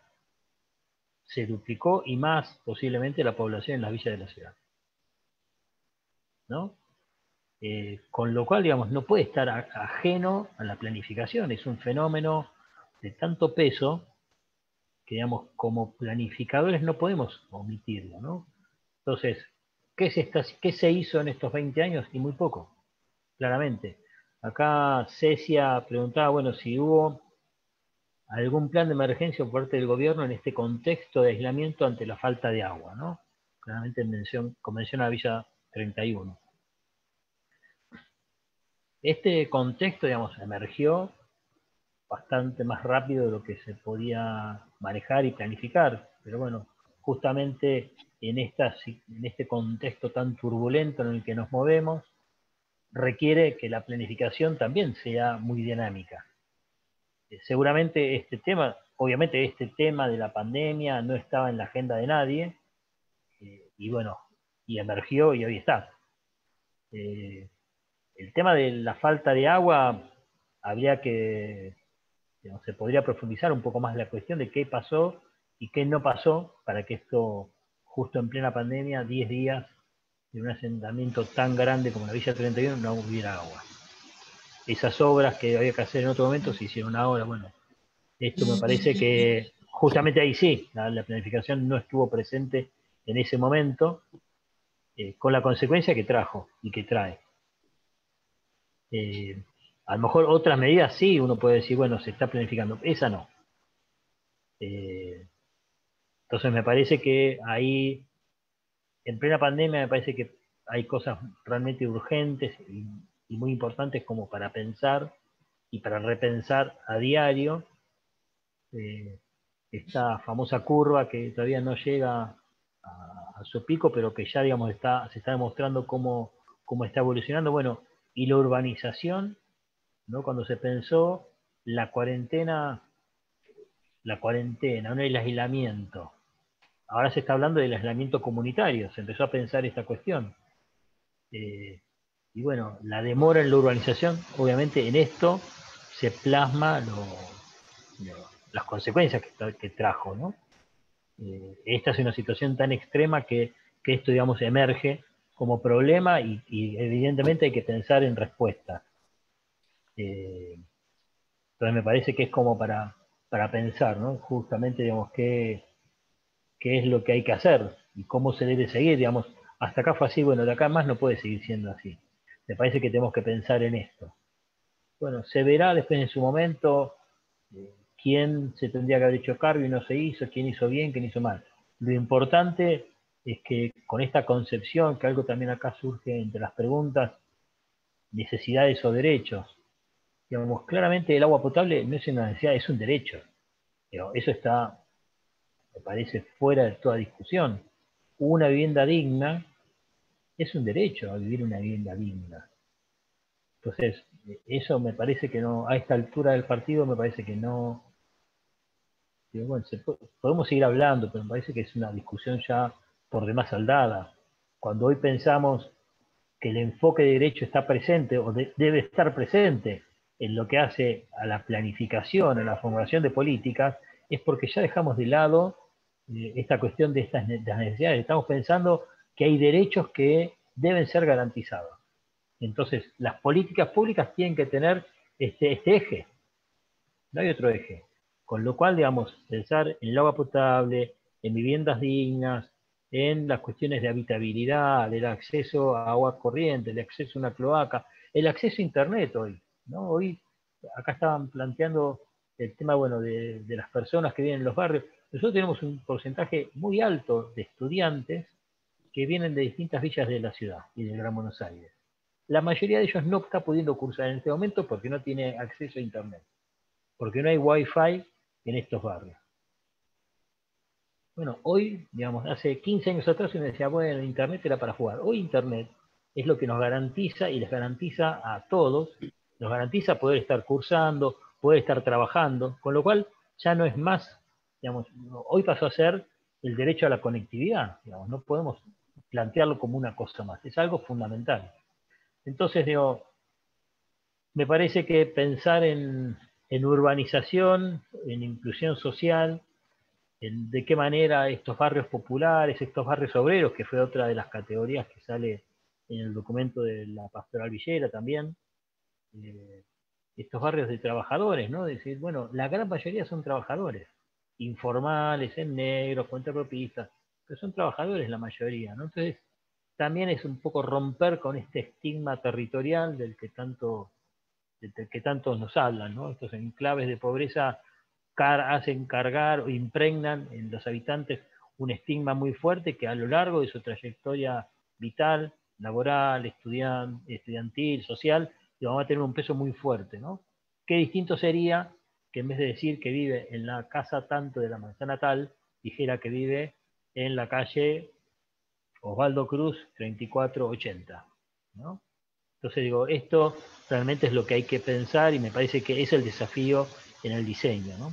se duplicó y más posiblemente la población en las villas de la ciudad, ¿no? Con lo cual, digamos, no puede estar ajeno a la planificación, es un fenómeno de tanto peso que, digamos, como planificadores no podemos omitirlo, ¿no? Entonces, ¿qué se hizo en estos 20 años? Y muy poco, claramente. Acá Cecia preguntaba, bueno, si hubo algún plan de emergencia por parte del gobierno en este contexto de aislamiento ante la falta de agua, ¿no? Claramente convención a Villa 31. Este contexto, digamos, emergió bastante más rápido de lo que se podía manejar y planificar, pero bueno, justamente en este contexto tan turbulento en el que nos movemos, requiere que la planificación también sea muy dinámica. Seguramente obviamente este tema de la pandemia no estaba en la agenda de nadie, y bueno, y emergió y hoy está. El tema de la falta de agua, se podría profundizar un poco más la cuestión de qué pasó y qué no pasó para que esto, justo en plena pandemia, 10 días de un asentamiento tan grande como la Villa 31, no hubiera agua. Esas obras que había que hacer en otro momento se hicieron ahora. Bueno, esto me parece que justamente ahí sí, la planificación no estuvo presente en ese momento, con la consecuencia que trajo y que trae. A lo mejor otras medidas sí, uno puede decir, bueno, se está planificando. Esa no. Entonces me parece que ahí, en plena pandemia, me parece que hay cosas realmente urgentes y muy importantes como para pensar y para repensar a diario eh, esta famosa curva que todavía no llega a su pico, pero que ya, digamos, se está demostrando cómo está evolucionando. Bueno, y la urbanización, ¿no? Cuando se pensó la cuarentena, ¿no? El aislamiento. Ahora se está hablando del aislamiento comunitario, se empezó a pensar esta cuestión. Eh, y bueno, la demora en la urbanización, obviamente en esto se plasma las consecuencias que trajo, ¿no? Esta es una situación tan extrema que esto, digamos, emerge como problema y evidentemente hay que pensar en respuesta. Entonces me parece que es como para pensar, ¿no? Justamente, digamos, qué es lo que hay que hacer y cómo se debe seguir, digamos, hasta acá fue así, bueno, de acá más no puede seguir siendo así. Me parece que tenemos que pensar en esto. Bueno, se verá después en su momento quién se tendría que haber hecho cargo y no se hizo, quién hizo bien, quién hizo mal. Lo importante es que con esta concepción, que algo también acá surge entre las preguntas, necesidades o derechos, digamos, claramente el agua potable no es una necesidad, es un derecho. Pero eso está, me parece, fuera de toda discusión. Una vivienda digna es un derecho a vivir una vivienda digna. Entonces, eso me parece que no, a esta altura del partido me parece que no, digo, bueno, podemos seguir hablando, pero me parece que es una discusión ya por demás saldada. Cuando hoy pensamos que el enfoque de derecho está presente o debe estar presente en lo que hace a la planificación, a la formulación de políticas, es porque ya dejamos de lado esta cuestión de las necesidades. Estamos pensando que hay derechos que deben ser garantizados. Entonces, las políticas públicas tienen que tener este eje, no hay otro eje. Con lo cual, digamos, pensar en el agua potable, en viviendas dignas, en las cuestiones de habitabilidad, el acceso a agua corriente, el acceso a una cloaca, el acceso a Internet hoy, ¿no? Hoy, acá estaban planteando el tema, bueno, de las personas que viven en los barrios. Nosotros tenemos un porcentaje muy alto de estudiantes que vienen de distintas villas de la ciudad y de Gran Buenos Aires. La mayoría de ellos no está pudiendo cursar en este momento porque no tiene acceso a Internet, porque no hay wifi en estos barrios. Bueno, hoy, digamos, hace 15 años atrás uno decía, bueno, Internet era para jugar. Hoy Internet es lo que nos garantiza y les garantiza a todos, nos garantiza poder estar cursando, poder estar trabajando, con lo cual ya no es más, digamos, hoy pasó a ser el derecho a la conectividad, digamos, no podemos plantearlo como una cosa más, es algo fundamental. Entonces, digo, me parece que pensar en urbanización, en inclusión social, en de qué manera estos barrios populares, estos barrios obreros, que fue otra de las categorías que sale en el documento de la Pastoral Villera también, eh, estos barrios de trabajadores, ¿no? Es decir, bueno, la gran mayoría son trabajadores, informales, en negro, cuentapropistas, pero son trabajadores la mayoría, ¿no? Entonces, también es un poco romper con este estigma territorial del que tantos nos hablan, ¿no? Estos enclaves de pobreza hacen cargar o impregnan en los habitantes un estigma muy fuerte que a lo largo de su trayectoria vital, laboral, estudiantil, social, va a tener un peso muy fuerte, ¿no? Qué distinto sería que en vez de decir que vive en la casa tanto de la manzana tal, dijera que vive en la calle Osvaldo Cruz 3480, ¿no? Entonces digo, esto realmente es lo que hay que pensar y me parece que es el desafío en el diseño, ¿no?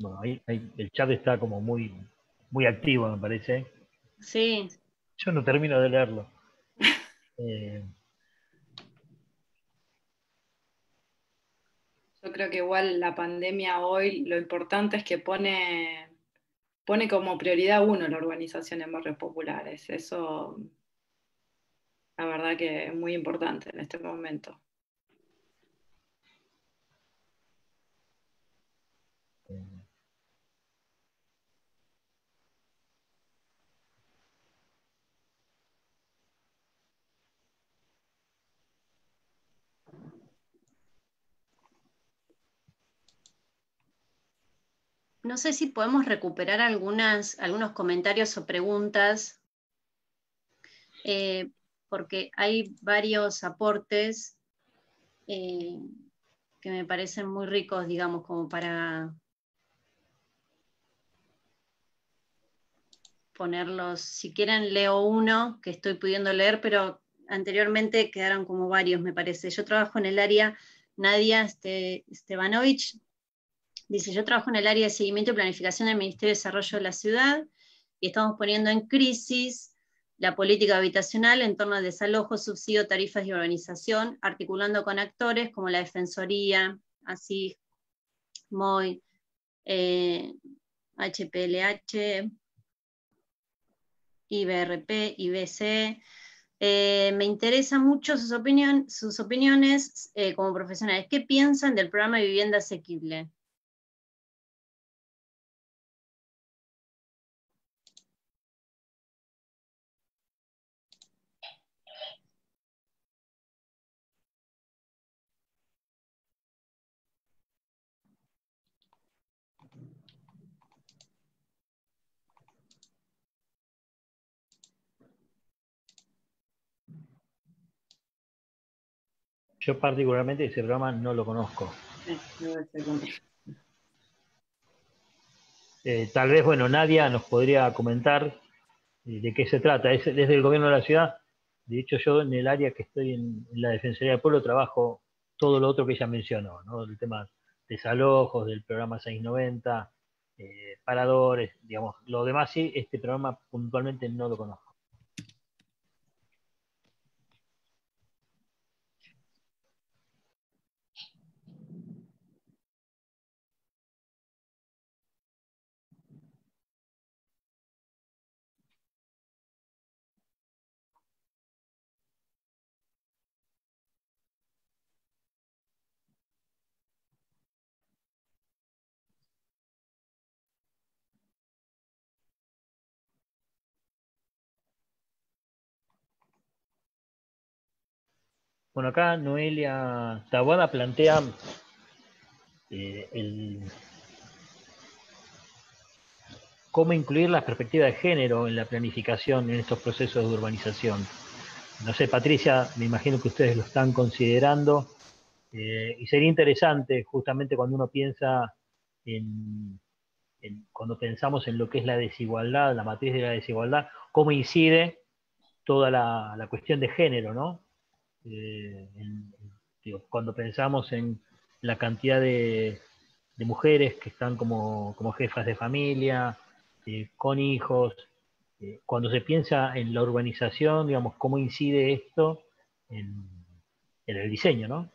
Bueno, el chat está como muy activo, me parece. Sí, Yo no termino de leerlo. Eh, Yo creo que igual la pandemia hoy lo importante es que pone como prioridad uno la urbanización en barrios populares. Eso, la verdad que es muy importante en este momento. No sé si podemos recuperar algunos comentarios o preguntas, porque hay varios aportes que me parecen muy ricos, digamos, como para ponerlos. Si quieren, leo uno que estoy pudiendo leer, pero anteriormente quedaron como varios, me parece. Yo trabajo en el área, Nadia Stevanovich dice, yo trabajo en el área de seguimiento y planificación del Ministerio de Desarrollo de la Ciudad y estamos poniendo en crisis la política habitacional en torno al desalojo, subsidio, tarifas y urbanización, articulando con actores como la Defensoría, así, MOI, HPLH, IBRP, IBC. Me interesan mucho sus opiniones como profesionales. ¿Qué piensan del programa de vivienda asequible? Yo particularmente ese programa no lo conozco. Tal vez, bueno, Nadia nos podría comentar de qué se trata. Es desde el gobierno de la ciudad. De hecho, yo en el área que estoy en la Defensoría del Pueblo trabajo todo lo otro que ella mencionó, ¿no? El tema de desalojos, del programa 690, paradores, digamos. Lo demás sí, este programa puntualmente no lo conozco. Bueno, acá Noelia Taboada plantea cómo incluir la perspectiva de género en la planificación en estos procesos de urbanización. No sé, Patricia, me imagino que ustedes lo están considerando, y sería interesante justamente cuando uno piensa cuando pensamos en lo que es la desigualdad, la matriz de la desigualdad, cómo incide toda la cuestión de género, ¿no? Digo, cuando pensamos en la cantidad de mujeres que están como jefas de familia, con hijos, cuando se piensa en la urbanización, digamos, cómo incide esto en, en el diseño, ¿no?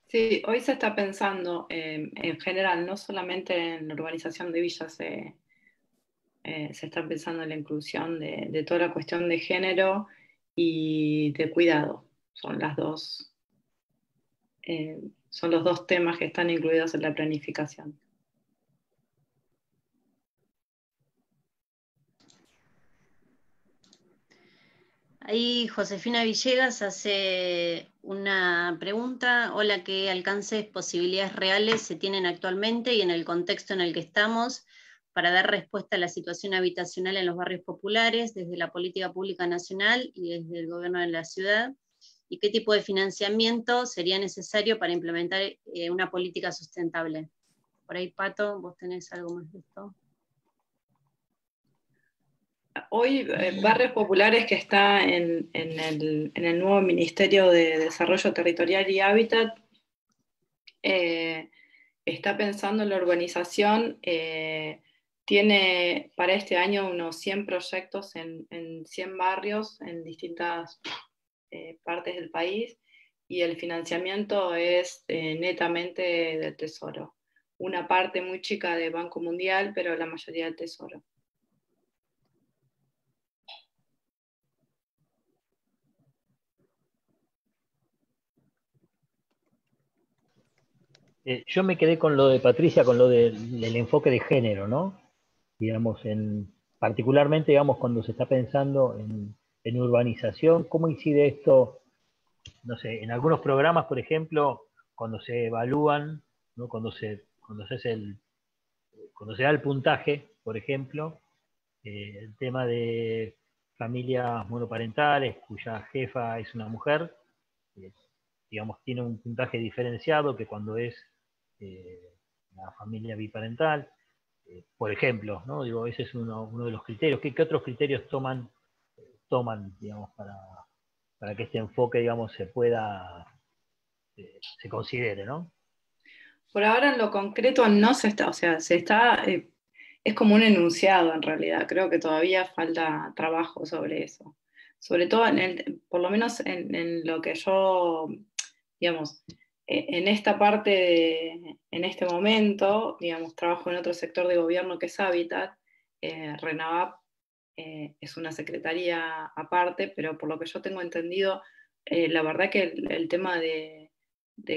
Sí, hoy se está pensando en general, no solamente en la urbanización de villas, se está pensando en la inclusión de toda la cuestión de género y de cuidado. Son los dos temas que están incluidos en la planificación. Ahí Josefina Villegas hace una pregunta. Hola, ¿qué alcances, posibilidades reales se tienen actualmente y en el contexto en el que estamos para dar respuesta a la situación habitacional en los barrios populares desde la política pública nacional y desde el gobierno de la ciudad? ¿Y qué tipo de financiamiento sería necesario para implementar una política sustentable? Por ahí, Pato, ¿vos tenés algo más de esto? Hoy, Barrios Populares, que está en el nuevo Ministerio de Desarrollo Territorial y Hábitat, está pensando en la urbanización. Tiene para este año unos 100 proyectos en 100 barrios en distintas partes del país, y el financiamiento es netamente del Tesoro. Una parte muy chica de Banco Mundial, pero la mayoría del Tesoro. Yo me quedé con lo de Patricia, con lo del enfoque de género, ¿no? Digamos, particularmente, digamos, cuando se está pensando en urbanización, ¿cómo incide esto? No sé, en algunos programas, por ejemplo, cuando se evalúan, ¿no? Cuando se cuando se da el puntaje, por ejemplo, el tema de familias monoparentales cuya jefa es una mujer, digamos, tiene un puntaje diferenciado que cuando es una familia biparental, por ejemplo, ¿no? Digo, ese es uno de los criterios. ¿Qué otros criterios toman, digamos, para que este enfoque, digamos, se considere, ¿no? Por ahora en lo concreto no se está, o sea, es como un enunciado en realidad, creo que todavía falta trabajo sobre eso. Sobre todo, por lo menos en lo que yo, digamos, en esta parte, en este momento, digamos, trabajo en otro sector de gobierno que es Hábitat. RENAVAP es una secretaría aparte, pero por lo que yo tengo entendido, la verdad que el tema de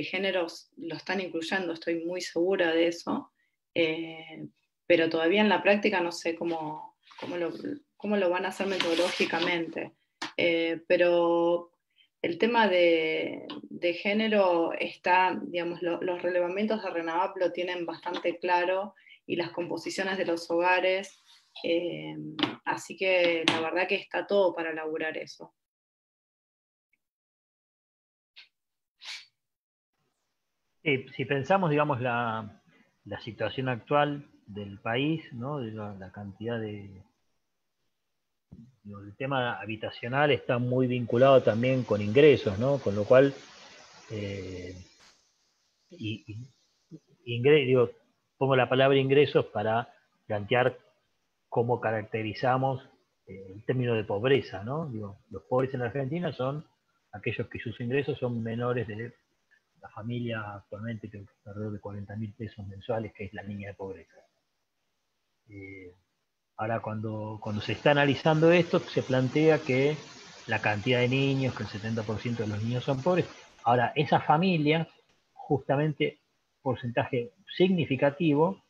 géneros lo están incluyendo, estoy muy segura de eso, pero todavía en la práctica no sé cómo lo van a hacer metodológicamente. Pero el tema de género está, digamos, los relevamientos de RENAVAP lo tienen bastante claro, y las composiciones de los hogares, así que la verdad que está todo para laburar eso. Si pensamos, digamos, la situación actual del país, ¿no? De la cantidad el tema habitacional está muy vinculado también con ingresos, ¿no? Con lo cual, digo, pongo la palabra ingresos para plantear cómo caracterizamos el término de pobreza, ¿no? Digo, los pobres en la Argentina son aquellos que sus ingresos son menores de la familia actualmente, que es alrededor de 40.000 pesos mensuales, que es la línea de pobreza. Ahora, cuando se está analizando esto, se plantea que la cantidad de niños, que el 70% de los niños son pobres. Ahora, esas familias, justamente, porcentaje significativo,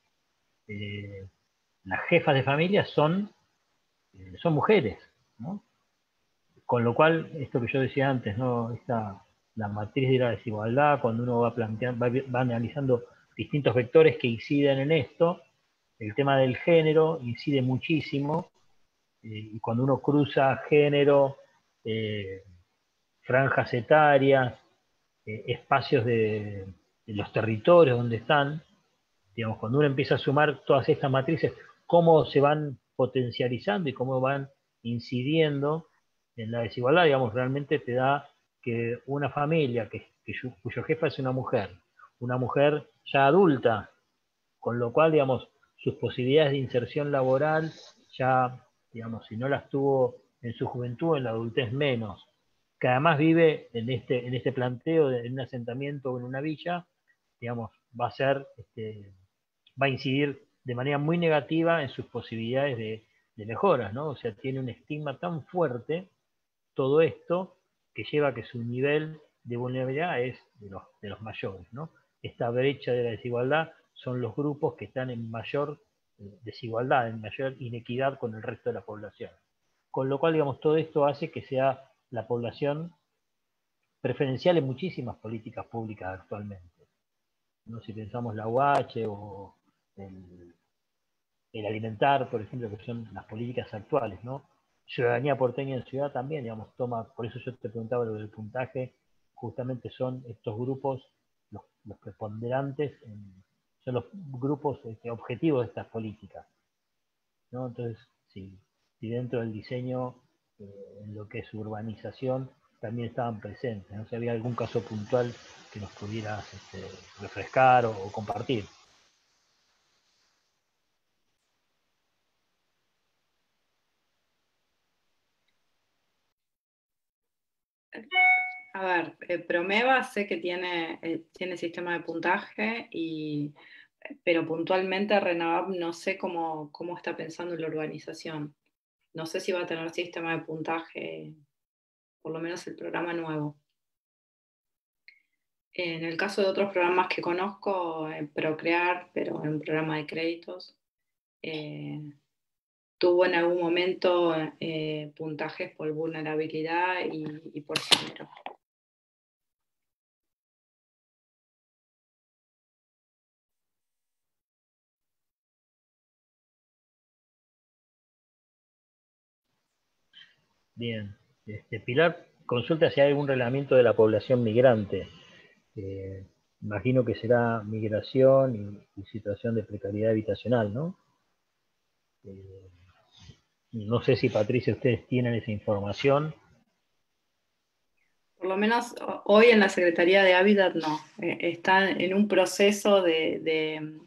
las jefas de familia son mujeres, ¿no? Con lo cual, esto que yo decía antes, ¿no? La matriz de la desigualdad, cuando uno va analizando distintos vectores que inciden en esto, el tema del género incide muchísimo, y cuando uno cruza género, franjas etarias, espacios de los territorios donde están, digamos, cuando uno empieza a sumar todas estas matrices, cómo se van potencializando y cómo van incidiendo en la desigualdad, digamos, realmente te da que una familia cuyo jefa es una mujer ya adulta, con lo cual, digamos, sus posibilidades de inserción laboral ya, digamos, si no las tuvo en su juventud, en la adultez menos, que además vive en este planteo, en un asentamiento o en una villa, digamos, va a incidir de manera muy negativa en sus posibilidades de mejoras, ¿no? O sea, tiene un estigma tan fuerte todo esto que lleva a que su nivel de vulnerabilidad es de los mayores, ¿no? Esta brecha de la desigualdad son los grupos que están en mayor desigualdad, en mayor inequidad con el resto de la población. Con lo cual, digamos, todo esto hace que sea la población preferencial en muchísimas políticas públicas actualmente, ¿no? Si pensamos la UH o el alimentar, por ejemplo, que son las políticas actuales, ¿no? Ciudadanía porteña en ciudad también, digamos, por eso yo te preguntaba lo del puntaje, justamente son estos grupos los preponderantes, son los grupos objetivos de estas políticas, ¿no? Entonces, si dentro del diseño, en lo que es urbanización, también estaban presentes, ¿no? Si había algún caso puntual que nos pudieras refrescar o compartir. A ver, Promeva sé que tiene sistema de puntaje, pero puntualmente RENAVAP no sé cómo está pensando en la urbanización. No sé si va a tener sistema de puntaje, por lo menos el programa nuevo. En el caso de otros programas que conozco, Procrear, pero en un programa de créditos, tuvo en algún momento puntajes por vulnerabilidad y por género. Bien. Pilar consulta si hay algún reglamento de la población migrante. Imagino que será migración y situación de precariedad habitacional, ¿no? No sé si, Patricia, ustedes tienen esa información. Por lo menos hoy en la Secretaría de Hábitat no. Está en un proceso en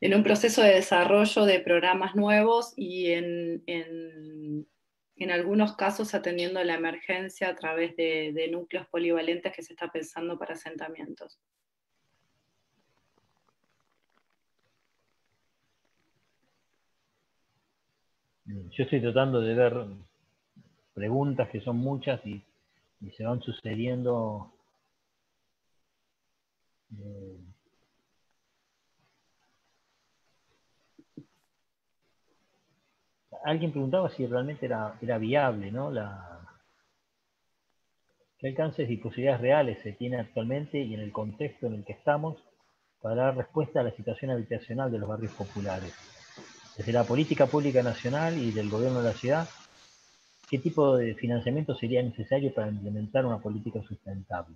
un proceso de desarrollo de programas nuevos y en algunos casos atendiendo la emergencia a través de núcleos polivalentes que se está pensando para asentamientos. Yo estoy tratando de ver preguntas que son muchas y se van sucediendo. Alguien preguntaba si realmente era viable, ¿no? ¿Qué alcances y posibilidades reales se tiene actualmente y en el contexto en el que estamos para dar respuesta a la situación habitacional de los barrios populares? Desde la política pública nacional y del gobierno de la ciudad, ¿qué tipo de financiamiento sería necesario para implementar una política sustentable?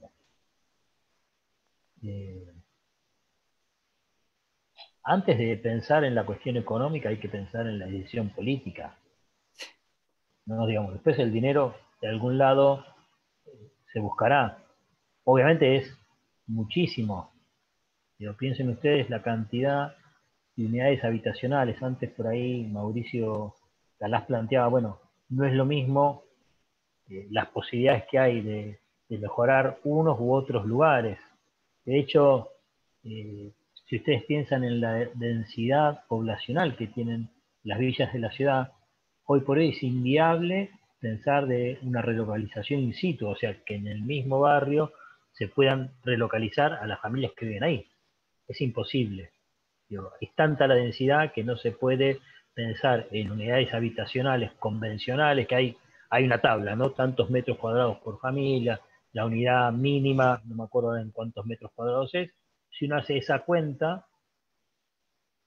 Antes de pensar en la cuestión económica hay que pensar en la decisión política. No, digamos, después el dinero de algún lado se buscará. Obviamente es muchísimo. Pero piensen ustedes la cantidad de unidades habitacionales. Antes por ahí Mauricio Galás planteaba, bueno, no es lo mismo las posibilidades que hay de mejorar unos u otros lugares. De hecho, si ustedes piensan en la densidad poblacional que tienen las villas de la ciudad, hoy por hoy es inviable pensar de una relocalización in situ, o sea, que en el mismo barrio se puedan relocalizar a las familias que viven ahí. Es imposible. Digo, es tanta la densidad que no se puede pensar en unidades habitacionales convencionales, que hay una tabla, ¿no? Tantos metros cuadrados por familia, la unidad mínima, no me acuerdo en cuántos metros cuadrados es. Si uno hace esa cuenta,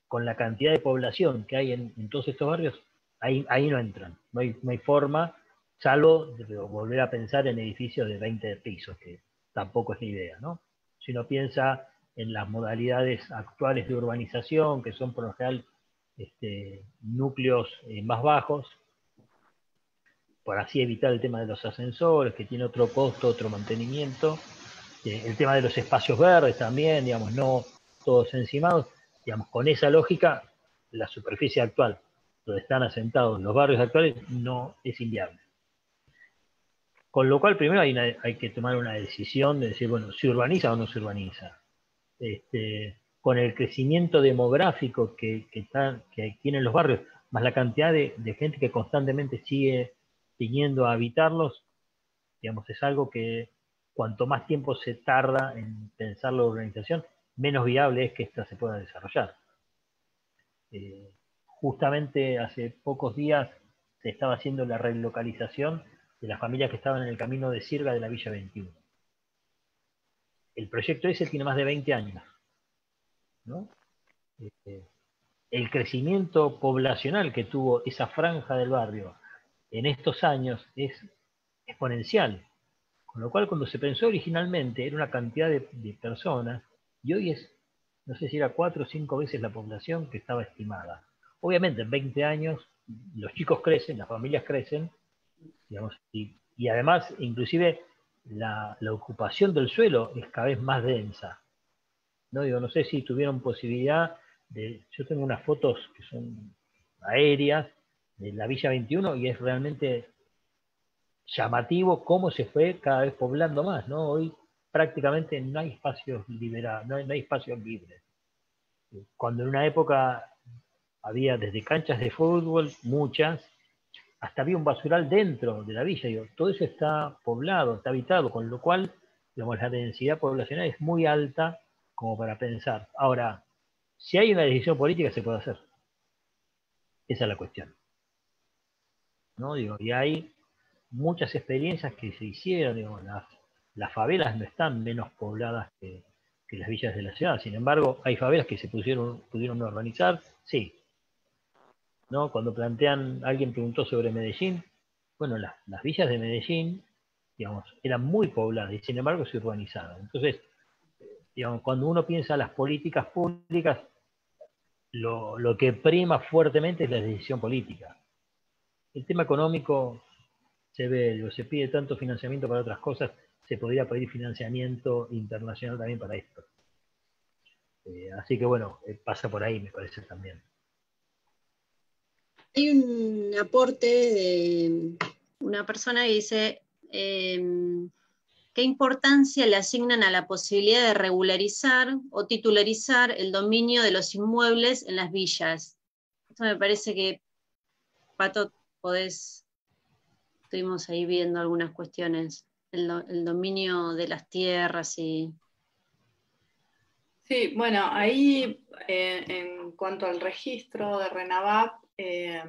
con la cantidad de población que hay en todos estos barrios, ahí no entran. No hay forma, salvo de volver a pensar en edificios de 20 pisos, que tampoco es la idea, ¿no? Si uno piensa en las modalidades actuales de urbanización, que son por lo general núcleos más bajos, por así evitar el tema de los ascensores, que tiene otro costo, otro mantenimiento, el tema de los espacios verdes también, digamos, no todos encimados, digamos, con esa lógica, la superficie actual, donde están asentados los barrios actuales, no es inviable. Con lo cual, primero hay que tomar una decisión de decir, bueno, ¿se urbaniza o no se urbaniza? Con el crecimiento demográfico que tienen los barrios, más la cantidad de gente que constantemente sigue viniendo a habitarlos, digamos, es algo que cuanto más tiempo se tarda en pensar la urbanización, menos viable es que ésta se pueda desarrollar. Justamente hace pocos días se estaba haciendo la relocalización de las familias que estaban en el camino de Sirga de la Villa 21. El proyecto ese tiene más de 20 años, ¿no? El crecimiento poblacional que tuvo esa franja del barrio en estos años es exponencial. Con lo cual, cuando se pensó originalmente, era una cantidad de personas, y hoy es, no sé si era 4 o 5 veces la población que estaba estimada. Obviamente, en 20 años, los chicos crecen, las familias crecen, digamos, y además, inclusive, la ocupación del suelo es cada vez más densa. No sé si tuvieron posibilidad yo tengo unas fotos que son aéreas de la Villa 21 y es realmente llamativo cómo se fue cada vez poblando más, ¿no? Hoy prácticamente no hay espacios liberados, no hay espacios libres. Cuando en una época había desde canchas de fútbol, muchas, hasta había un basural dentro de la villa, digo, todo eso está poblado, está habitado, con lo cual, digamos, la densidad poblacional es muy alta como para pensar. Ahora, si hay una decisión política, se puede hacer. Esa es la cuestión. ¿No? Digo, y hay muchas experiencias que se hicieron, digamos, las favelas no están menos pobladas que las villas de la ciudad, sin embargo, hay favelas que se pudieron urbanizar, sí. ¿No? Cuando alguien preguntó sobre Medellín, bueno, las villas de Medellín, digamos, eran muy pobladas y sin embargo se urbanizaron. Entonces, digamos, cuando uno piensa en las políticas públicas, lo que prima fuertemente es la decisión política. El tema económico se ve, se pide tanto financiamiento para otras cosas, se podría pedir financiamiento internacional también para esto. Así que bueno, pasa por ahí, me parece también. Hay un aporte de una persona que dice, ¿qué importancia le asignan a la posibilidad de regularizar o titularizar el dominio de los inmuebles en las villas? Esto me parece que, Pato, estuvimos ahí viendo algunas cuestiones, el dominio de las tierras y... Sí, bueno, ahí en cuanto al registro de RENAVAP, se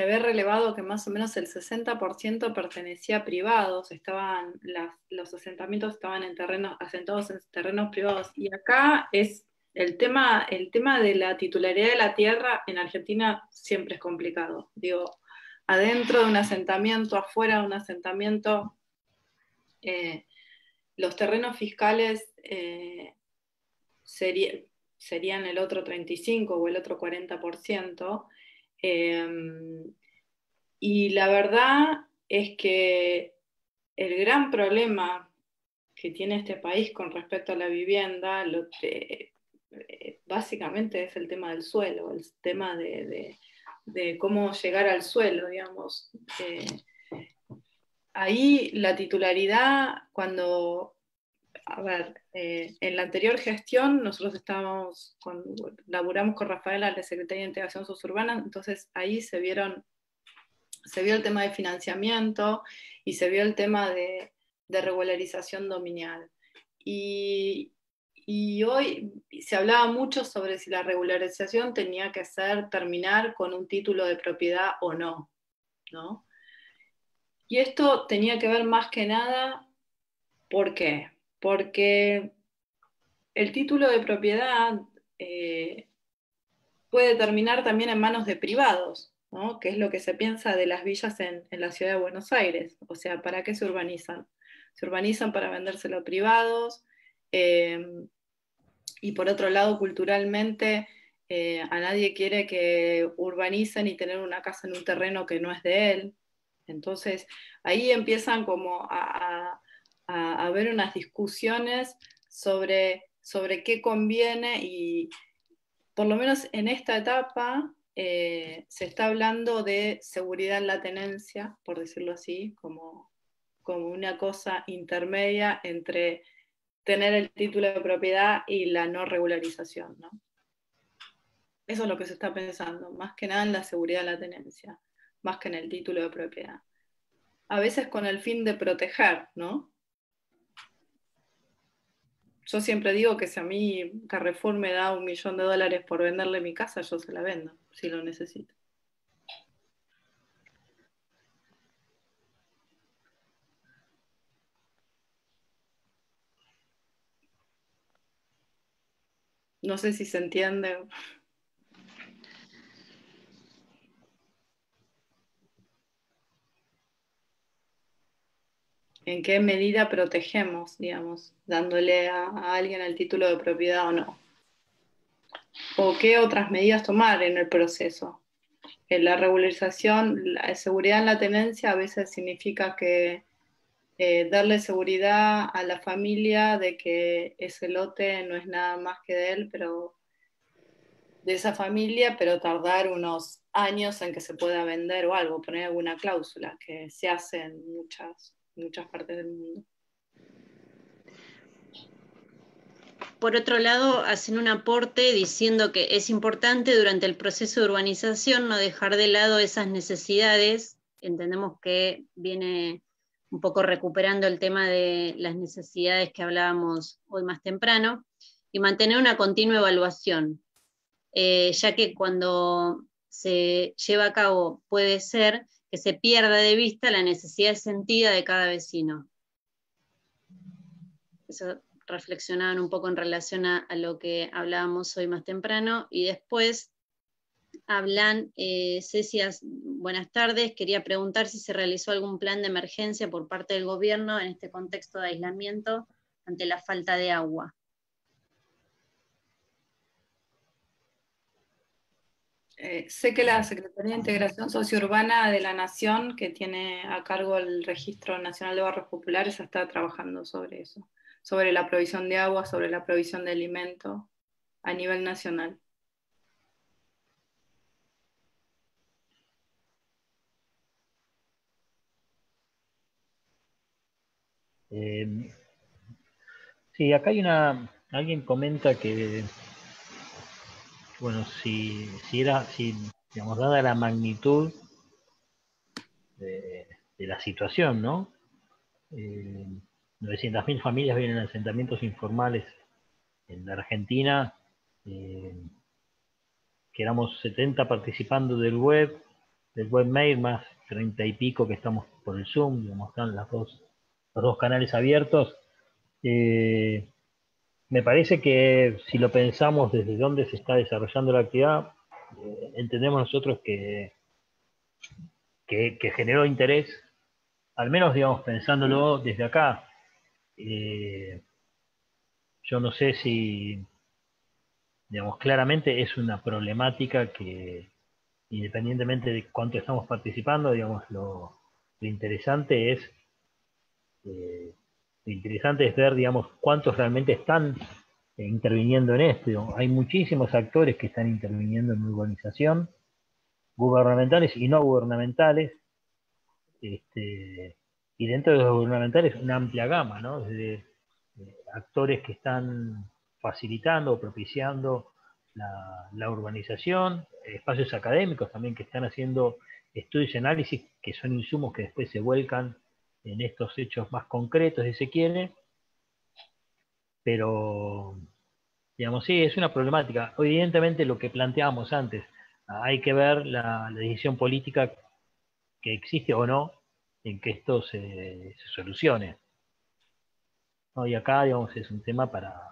había relevado que más o menos el 60% pertenecía a privados, los asentamientos estaban asentados en terrenos privados. Y acá es el tema de la titularidad de la tierra en Argentina siempre es complicado. Digo, adentro de un asentamiento, afuera de un asentamiento, los terrenos fiscales serían el otro 35% o el otro 40%. Y la verdad es que el gran problema que tiene este país con respecto a la vivienda, básicamente es el tema del suelo, el tema de cómo llegar al suelo, digamos. Ahí la titularidad, a ver, en la anterior gestión nosotros laburamos con Rafaela, la Secretaría de Integración Suburbana, entonces ahí se vio el tema de financiamiento y se vio el tema de regularización dominial. Y hoy se hablaba mucho sobre si la regularización tenía que terminar con un título de propiedad o no, ¿no? Y esto tenía que ver más que nada, ¿por qué? Porque el título de propiedad puede terminar también en manos de privados, ¿no? Que es lo que se piensa de las villas en la ciudad de Buenos Aires. O sea, ¿para qué se urbanizan? Se urbanizan para vendérselo a privados, y por otro lado, culturalmente, a nadie quiere que urbanicen y tener una casa en un terreno que no es de él. Entonces, ahí empiezan como a haber unas discusiones sobre qué conviene, y por lo menos en esta etapa se está hablando de seguridad en la tenencia, por decirlo así, como una cosa intermedia entre tener el título de propiedad y la no regularización, ¿no? Eso es lo que se está pensando, más que nada en la seguridad de la tenencia, más que en el título de propiedad. A veces con el fin de proteger, ¿no? Yo siempre digo que si a mí Carrefour me da $1 millón por venderle mi casa, yo se la vendo, si lo necesito. No sé si se entiende. ¿En qué medida protegemos, digamos, dándole a alguien el título de propiedad o no? ¿O qué otras medidas tomar en el proceso? La regularización, la seguridad en la tenencia a veces significa que darle seguridad a la familia de que ese lote no es nada más que de él, pero de esa familia, pero tardar unos años en que se pueda vender o algo, poner alguna cláusula, que se hace en muchas partes del mundo. Por otro lado, hacen un aporte diciendo que es importante durante el proceso de urbanización no dejar de lado esas necesidades. Entendemos que viene un poco recuperando el tema de las necesidades que hablábamos hoy más temprano, y mantener una continua evaluación, ya que cuando se lleva a cabo puede ser que se pierda de vista la necesidad sentida de cada vecino. Eso reflexionaban un poco en relación a lo que hablábamos hoy más temprano, y después hablan. Cecia, buenas tardes. Quería preguntar si se realizó algún plan de emergencia por parte del gobierno en este contexto de aislamiento ante la falta de agua. Sé que la Secretaría de Integración Sociourbana de la Nación, que tiene a cargo el Registro Nacional de Barrios Populares, está trabajando sobre eso, sobre la provisión de agua, sobre la provisión de alimentos a nivel nacional. Sí, acá hay alguien comenta que, bueno, si digamos, dada la magnitud de la situación, ¿no? 900.000 familias viven en asentamientos informales en la Argentina, que éramos 70 participando del webmail, más 30 y pico que estamos por el Zoom, digamos, están los dos canales abiertos. Me parece que si lo pensamos desde dónde se está desarrollando la actividad, entendemos nosotros que generó interés, al menos, digamos, pensándolo desde acá. Yo no sé si, digamos, claramente es una problemática que, independientemente de cuánto estamos participando, digamos, lo interesante es ver, digamos, cuántos realmente están interviniendo en esto. Hay muchísimos actores que están interviniendo en urbanización, gubernamentales y no gubernamentales, y dentro de los gubernamentales una amplia gama, ¿no? Desde actores que están facilitando o propiciando la urbanización, espacios académicos también que están haciendo estudios y análisis que son insumos que después se vuelcan en estos hechos más concretos, si se quiere, pero, digamos, sí, es una problemática. Evidentemente lo que planteábamos antes, hay que ver la decisión política que existe o no en que esto se solucione, ¿no? Y acá, digamos, es un tema para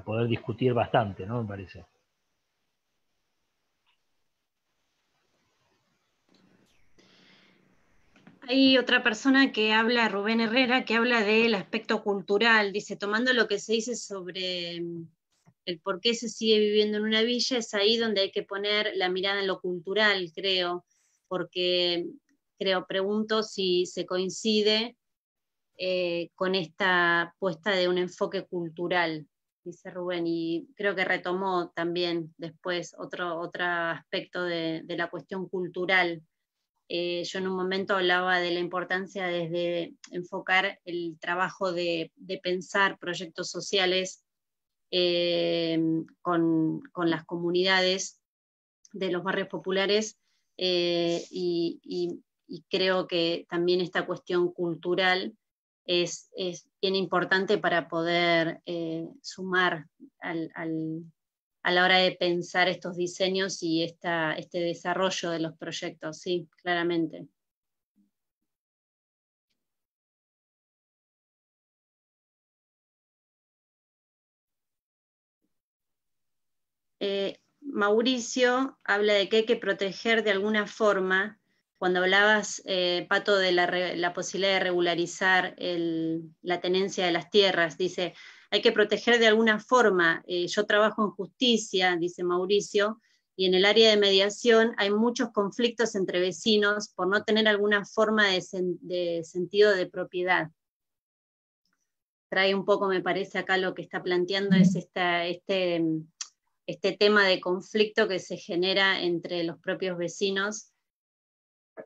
poder discutir bastante, ¿no? Me parece. Hay otra persona que habla, Rubén Herrera, que habla del aspecto cultural. Dice, tomando lo que se dice sobre el por qué se sigue viviendo en una villa, es ahí donde hay que poner la mirada en lo cultural, creo, porque pregunto si se coincide con esta puesta de un enfoque cultural, dice Rubén, y creo que retomó también después otro aspecto de la cuestión cultural. Yo en un momento hablaba de la importancia desde enfocar el trabajo de pensar proyectos sociales con las comunidades de los barrios populares, y creo que también esta cuestión cultural es bien importante para poder sumar a la hora de pensar estos diseños y este desarrollo de los proyectos, sí, claramente. Mauricio habla de que hay que proteger de alguna forma, cuando hablabas, Pato, de la posibilidad de regularizar la tenencia de las tierras, dice, hay que proteger de alguna forma. Yo trabajo en justicia, dice Mauricio, y en el área de mediación hay muchos conflictos entre vecinos por no tener alguna forma de sentido de propiedad. Trae un poco, me parece, acá lo que está planteando es este tema de conflicto que se genera entre los propios vecinos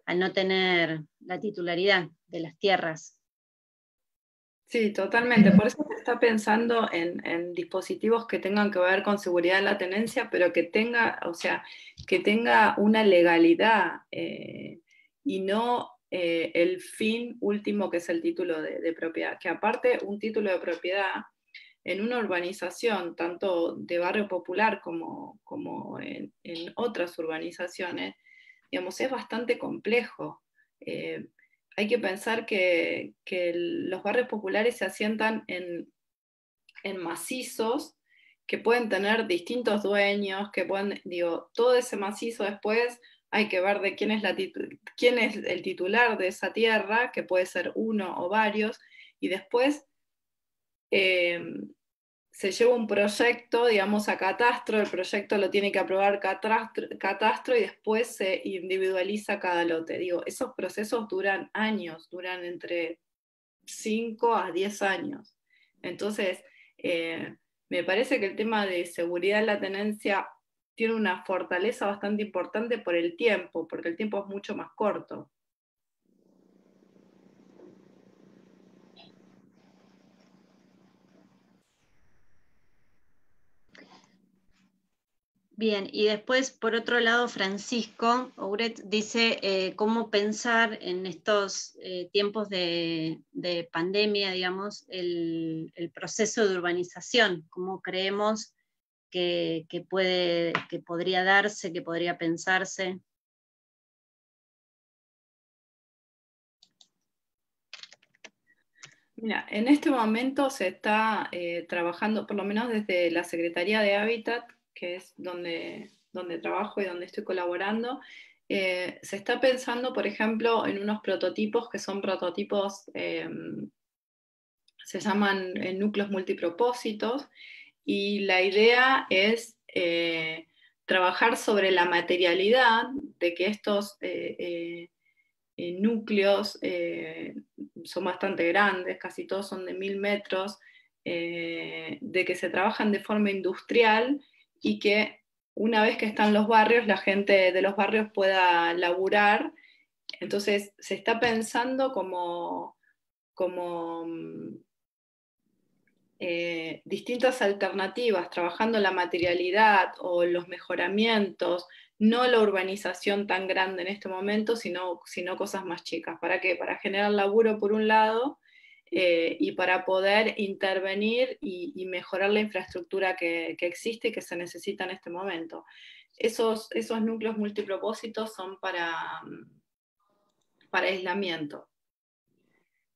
al no tener la titularidad de las tierras. Sí, totalmente. Por eso se está pensando en dispositivos que tengan que ver con seguridad de la tenencia, pero que tenga, o sea, que tenga una legalidad y no el fin último que es el título de propiedad. Que aparte un título de propiedad en una urbanización, tanto de barrio popular como en otras urbanizaciones, digamos, es bastante complejo. Hay que pensar que los barrios populares se asientan en macizos que pueden tener distintos dueños, que pueden, digo, todo ese macizo después hay que ver de quién es el titular de esa tierra, que puede ser uno o varios, y después se lleva un proyecto, digamos, a catastro, el proyecto lo tiene que aprobar catastro y después se individualiza cada lote. Digo, esos procesos duran años, duran entre 5 a 10 años. Entonces, me parece que el tema de seguridad en la tenencia tiene una fortaleza bastante importante por el tiempo, porque el tiempo es mucho más corto. Bien, y después, por otro lado, Francisco Ouret dice cómo pensar en estos tiempos de pandemia, digamos, el proceso de urbanización, cómo creemos que podría darse, que podría pensarse. Mira, en este momento se está trabajando, por lo menos desde la Secretaría de Hábitat, que es donde trabajo y donde estoy colaborando, se está pensando, por ejemplo, en unos prototipos que son prototipos, se llaman núcleos multipropósitos, y la idea es trabajar sobre la materialidad de que estos núcleos son bastante grandes, casi todos son de 1000 metros, de que se trabajan de forma industrial y que una vez que están los barrios, la gente de los barrios pueda laburar. Entonces se está pensando como distintas alternativas, trabajando la materialidad o los mejoramientos, no la urbanización tan grande en este momento, sino cosas más chicas. ¿Para qué? Para generar laburo por un lado y para poder intervenir y mejorar la infraestructura que existe y que se necesita en este momento. Esos núcleos multipropósitos son para aislamiento.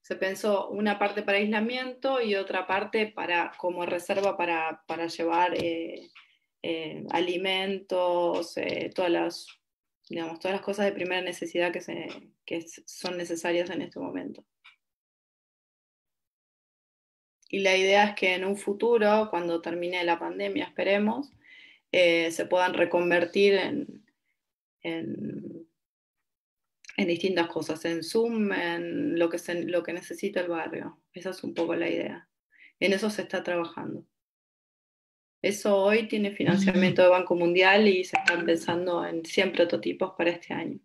Se pensó una parte para aislamiento y otra parte como reserva para llevar alimentos, todas las cosas de primera necesidad que son necesarias en este momento. Y la idea es que en un futuro, cuando termine la pandemia, esperemos, se puedan reconvertir en distintas cosas, en Zoom, en lo que necesita el barrio. Esa es un poco la idea. En eso se está trabajando. Eso hoy tiene financiamiento de Banco Mundial y se están pensando en 100 prototipos para este año.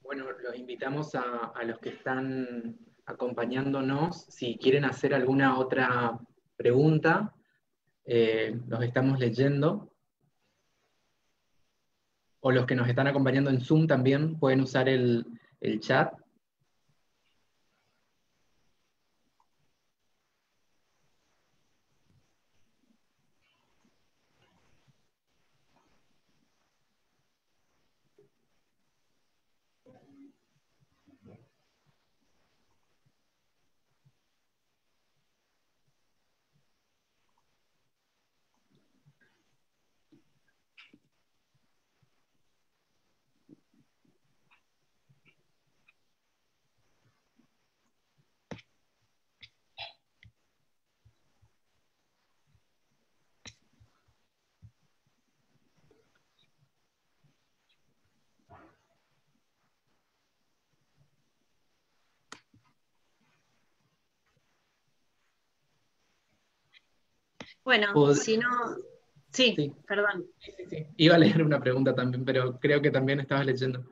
Bueno, los invitamos a los que están acompañándonos, si quieren hacer alguna otra pregunta, los estamos leyendo. O los que nos están acompañando en Zoom también pueden usar el chat. Bueno, si no... Sí, perdón. Sí. Iba a leer una pregunta también, pero creo que también estabas leyendo.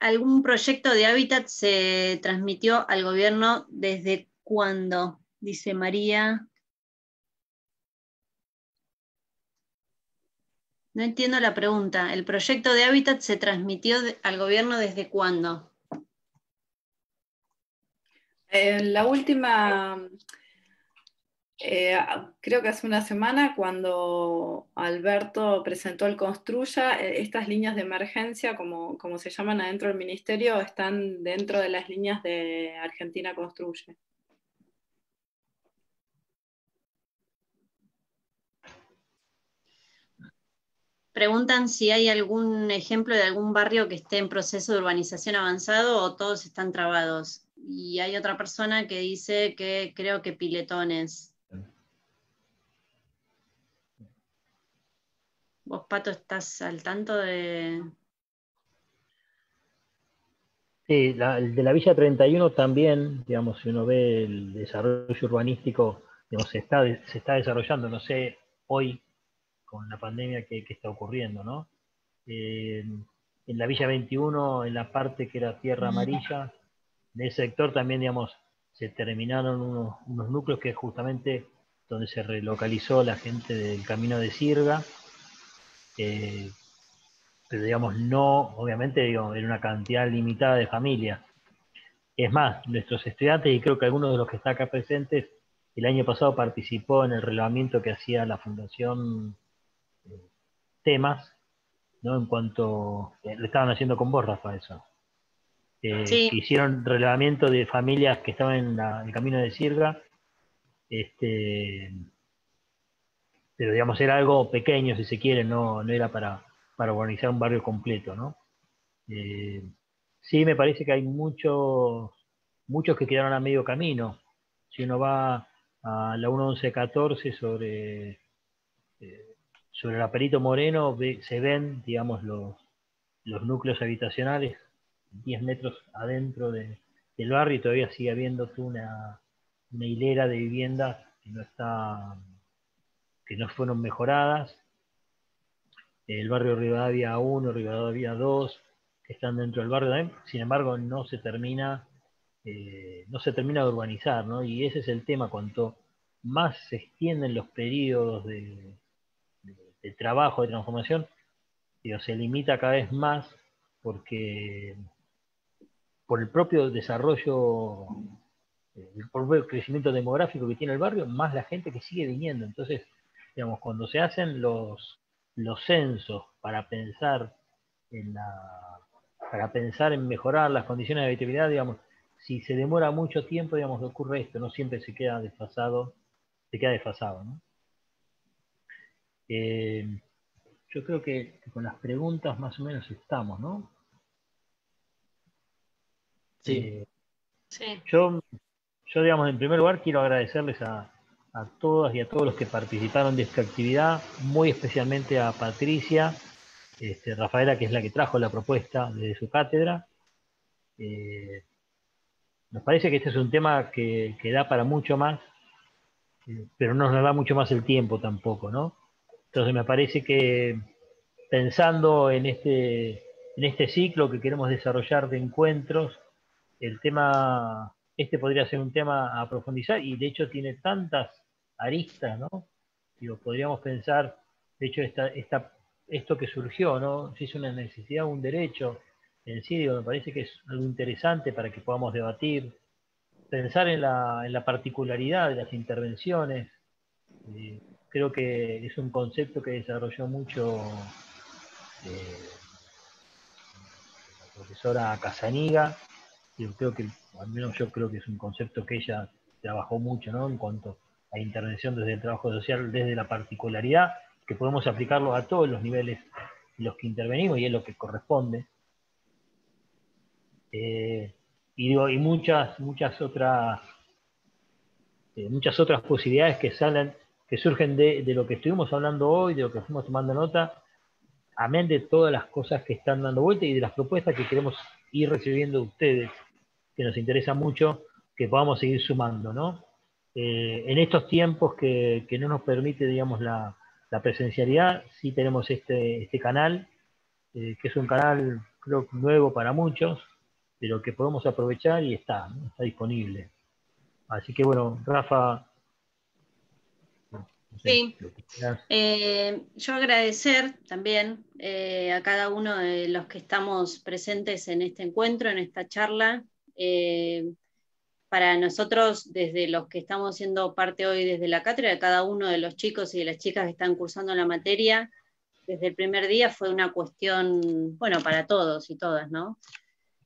¿Algún proyecto de hábitat se transmitió al gobierno desde cuándo? Dice María. No entiendo la pregunta. ¿El proyecto de hábitat se transmitió al gobierno desde cuándo? La última, creo que hace una semana, cuando Alberto presentó el Construya, estas líneas de emergencia, como se llaman adentro del ministerio, están dentro de las líneas de Argentina Construye. Preguntan si hay algún ejemplo de algún barrio que esté en proceso de urbanización avanzado o todos están trabados. Y hay otra persona que dice que creo que Piletones. ¿Vos, Pato, estás al tanto de...? Sí, el de la Villa 31 también, digamos, si uno ve el desarrollo urbanístico, digamos, se está desarrollando, no sé, hoy con la pandemia que está ocurriendo, ¿no? En la Villa 21, en la parte que era tierra amarilla, de ese sector también, digamos, se terminaron unos núcleos que es justamente donde se relocalizó la gente del Camino de Sirga, pero digamos, no, obviamente, digo, en una cantidad limitada de familias. Es más, nuestros estudiantes, y creo que algunos de los que están acá presentes, el año pasado participó en el relevamiento que hacía la Fundación Temas, ¿no? En cuanto, lo estaban haciendo con vos, Rafa, eso. Sí. Que hicieron relevamiento de familias que estaban en el Camino de Sirga, pero digamos era algo pequeño, si se quiere, no era para organizar un barrio completo, ¿no? Eh, sí, me parece que hay muchos que quedaron a medio camino. Si uno va a la 1114 sobre la Perito Moreno, se ven, digamos, los núcleos habitacionales 10 metros adentro del barrio y todavía sigue habiendo una hilera de viviendas que no fueron mejoradas. El barrio Rivadavia 1, Rivadavia 2, que están dentro del barrio también, sin embargo no se termina de urbanizar, ¿no? Y ese es el tema, cuanto más se extienden los periodos de trabajo, de transformación, digo, se limita cada vez más porque por el propio desarrollo, el propio crecimiento demográfico que tiene el barrio, más la gente que sigue viniendo. Entonces, digamos, cuando se hacen los censos para pensar en mejorar las condiciones de habitabilidad, digamos, si se demora mucho tiempo, digamos, ocurre esto, no siempre se queda desfasado, ¿no? Yo creo que con las preguntas más o menos estamos, ¿no? Sí. Sí. Yo, digamos, en primer lugar quiero agradecerles a todas y a todos los que participaron de esta actividad, muy especialmente a Patricia, Rafaela, que es la que trajo la propuesta desde su cátedra. Nos parece que este es un tema que da para mucho más, pero no nos da mucho más el tiempo tampoco, ¿no? Entonces me parece que pensando en este ciclo que queremos desarrollar de encuentros, el tema, podría ser un tema a profundizar y de hecho tiene tantas aristas, ¿no? Digo, podríamos pensar, de hecho, esto que surgió, ¿no? Si es una necesidad o un derecho en sí, digo, me parece que es algo interesante para que podamos debatir, pensar en la particularidad de las intervenciones. Eh, Creo que es un concepto que desarrolló mucho la profesora Casaniga. Yo creo que, al menos yo creo que es un concepto que ella trabajó mucho, ¿no? En cuanto a intervención desde el trabajo social, desde la particularidad, que podemos aplicarlo a todos los niveles en los que intervenimos y es lo que corresponde. Y digo, y muchas otras posibilidades que surgen de lo que estuvimos hablando hoy, de lo que fuimos tomando nota, amén de todas las cosas que están dando vuelta y de las propuestas que queremos ir recibiendo de ustedes, que nos interesa mucho que podamos seguir sumando, ¿no? En estos tiempos que no nos permite, digamos, la presencialidad, sí tenemos este canal, que es un canal, creo, nuevo para muchos, pero que podemos aprovechar y está, ¿no? Está disponible. Así que bueno, Rafa, no sé, Sí. lo que quieras. Yo agradecer también a cada uno de los que estamos presentes en este encuentro, en esta charla. para nosotros, desde los que estamos siendo parte hoy desde la cátedra, cada uno de los chicos y de las chicas que están cursando la materia, desde el primer día fue una cuestión, bueno, para todos y todas, ¿no?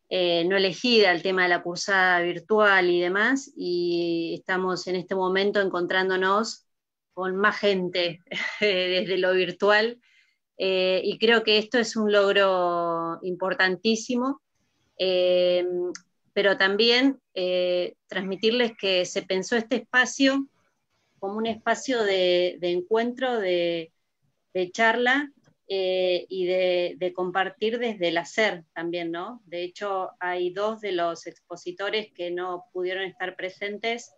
No elegida el tema de la cursada virtual y demás, y estamos en este momento encontrándonos con más gente desde lo virtual, y creo que esto es un logro importantísimo, pero también transmitirles que se pensó este espacio como un espacio de encuentro, de charla, y de compartir desde el hacer también, ¿no? De hecho, hay 2 de los expositores que no pudieron estar presentes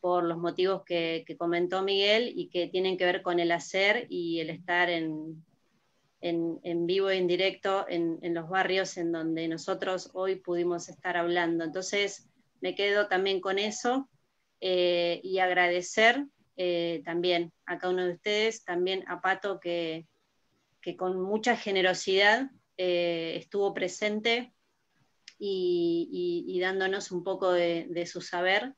por los motivos que comentó Miguel y que tienen que ver con el hacer y el estar en vivo e en directo en los barrios en donde nosotros hoy pudimos estar hablando. Entonces, me quedo también con eso, y agradecer también a cada uno de ustedes, también a Pato que con mucha generosidad estuvo presente y dándonos un poco de su saber,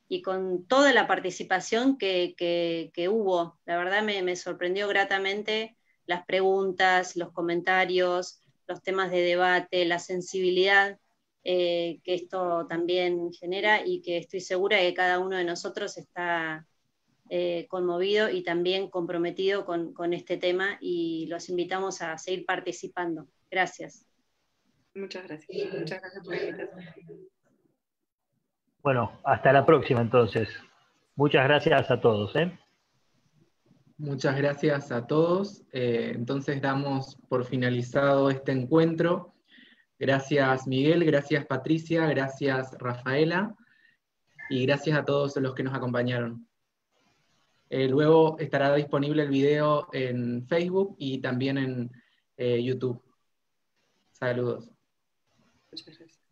y con toda la participación que hubo. La verdad me sorprendió gratamente las preguntas, los comentarios, los temas de debate, la sensibilidad que esto también genera, y que estoy segura de que cada uno de nosotros está conmovido y también comprometido con este tema, y los invitamos a seguir participando. Gracias. Muchas gracias. Muchas gracias por la invitación. Bueno, hasta la próxima entonces. Muchas gracias a todos. Muchas gracias a todos. Entonces damos por finalizado este encuentro. Gracias Miguel, gracias Patricia, gracias Rafaela, y gracias a todos los que nos acompañaron. Luego estará disponible el video en Facebook y también en YouTube. Saludos. Muchas gracias.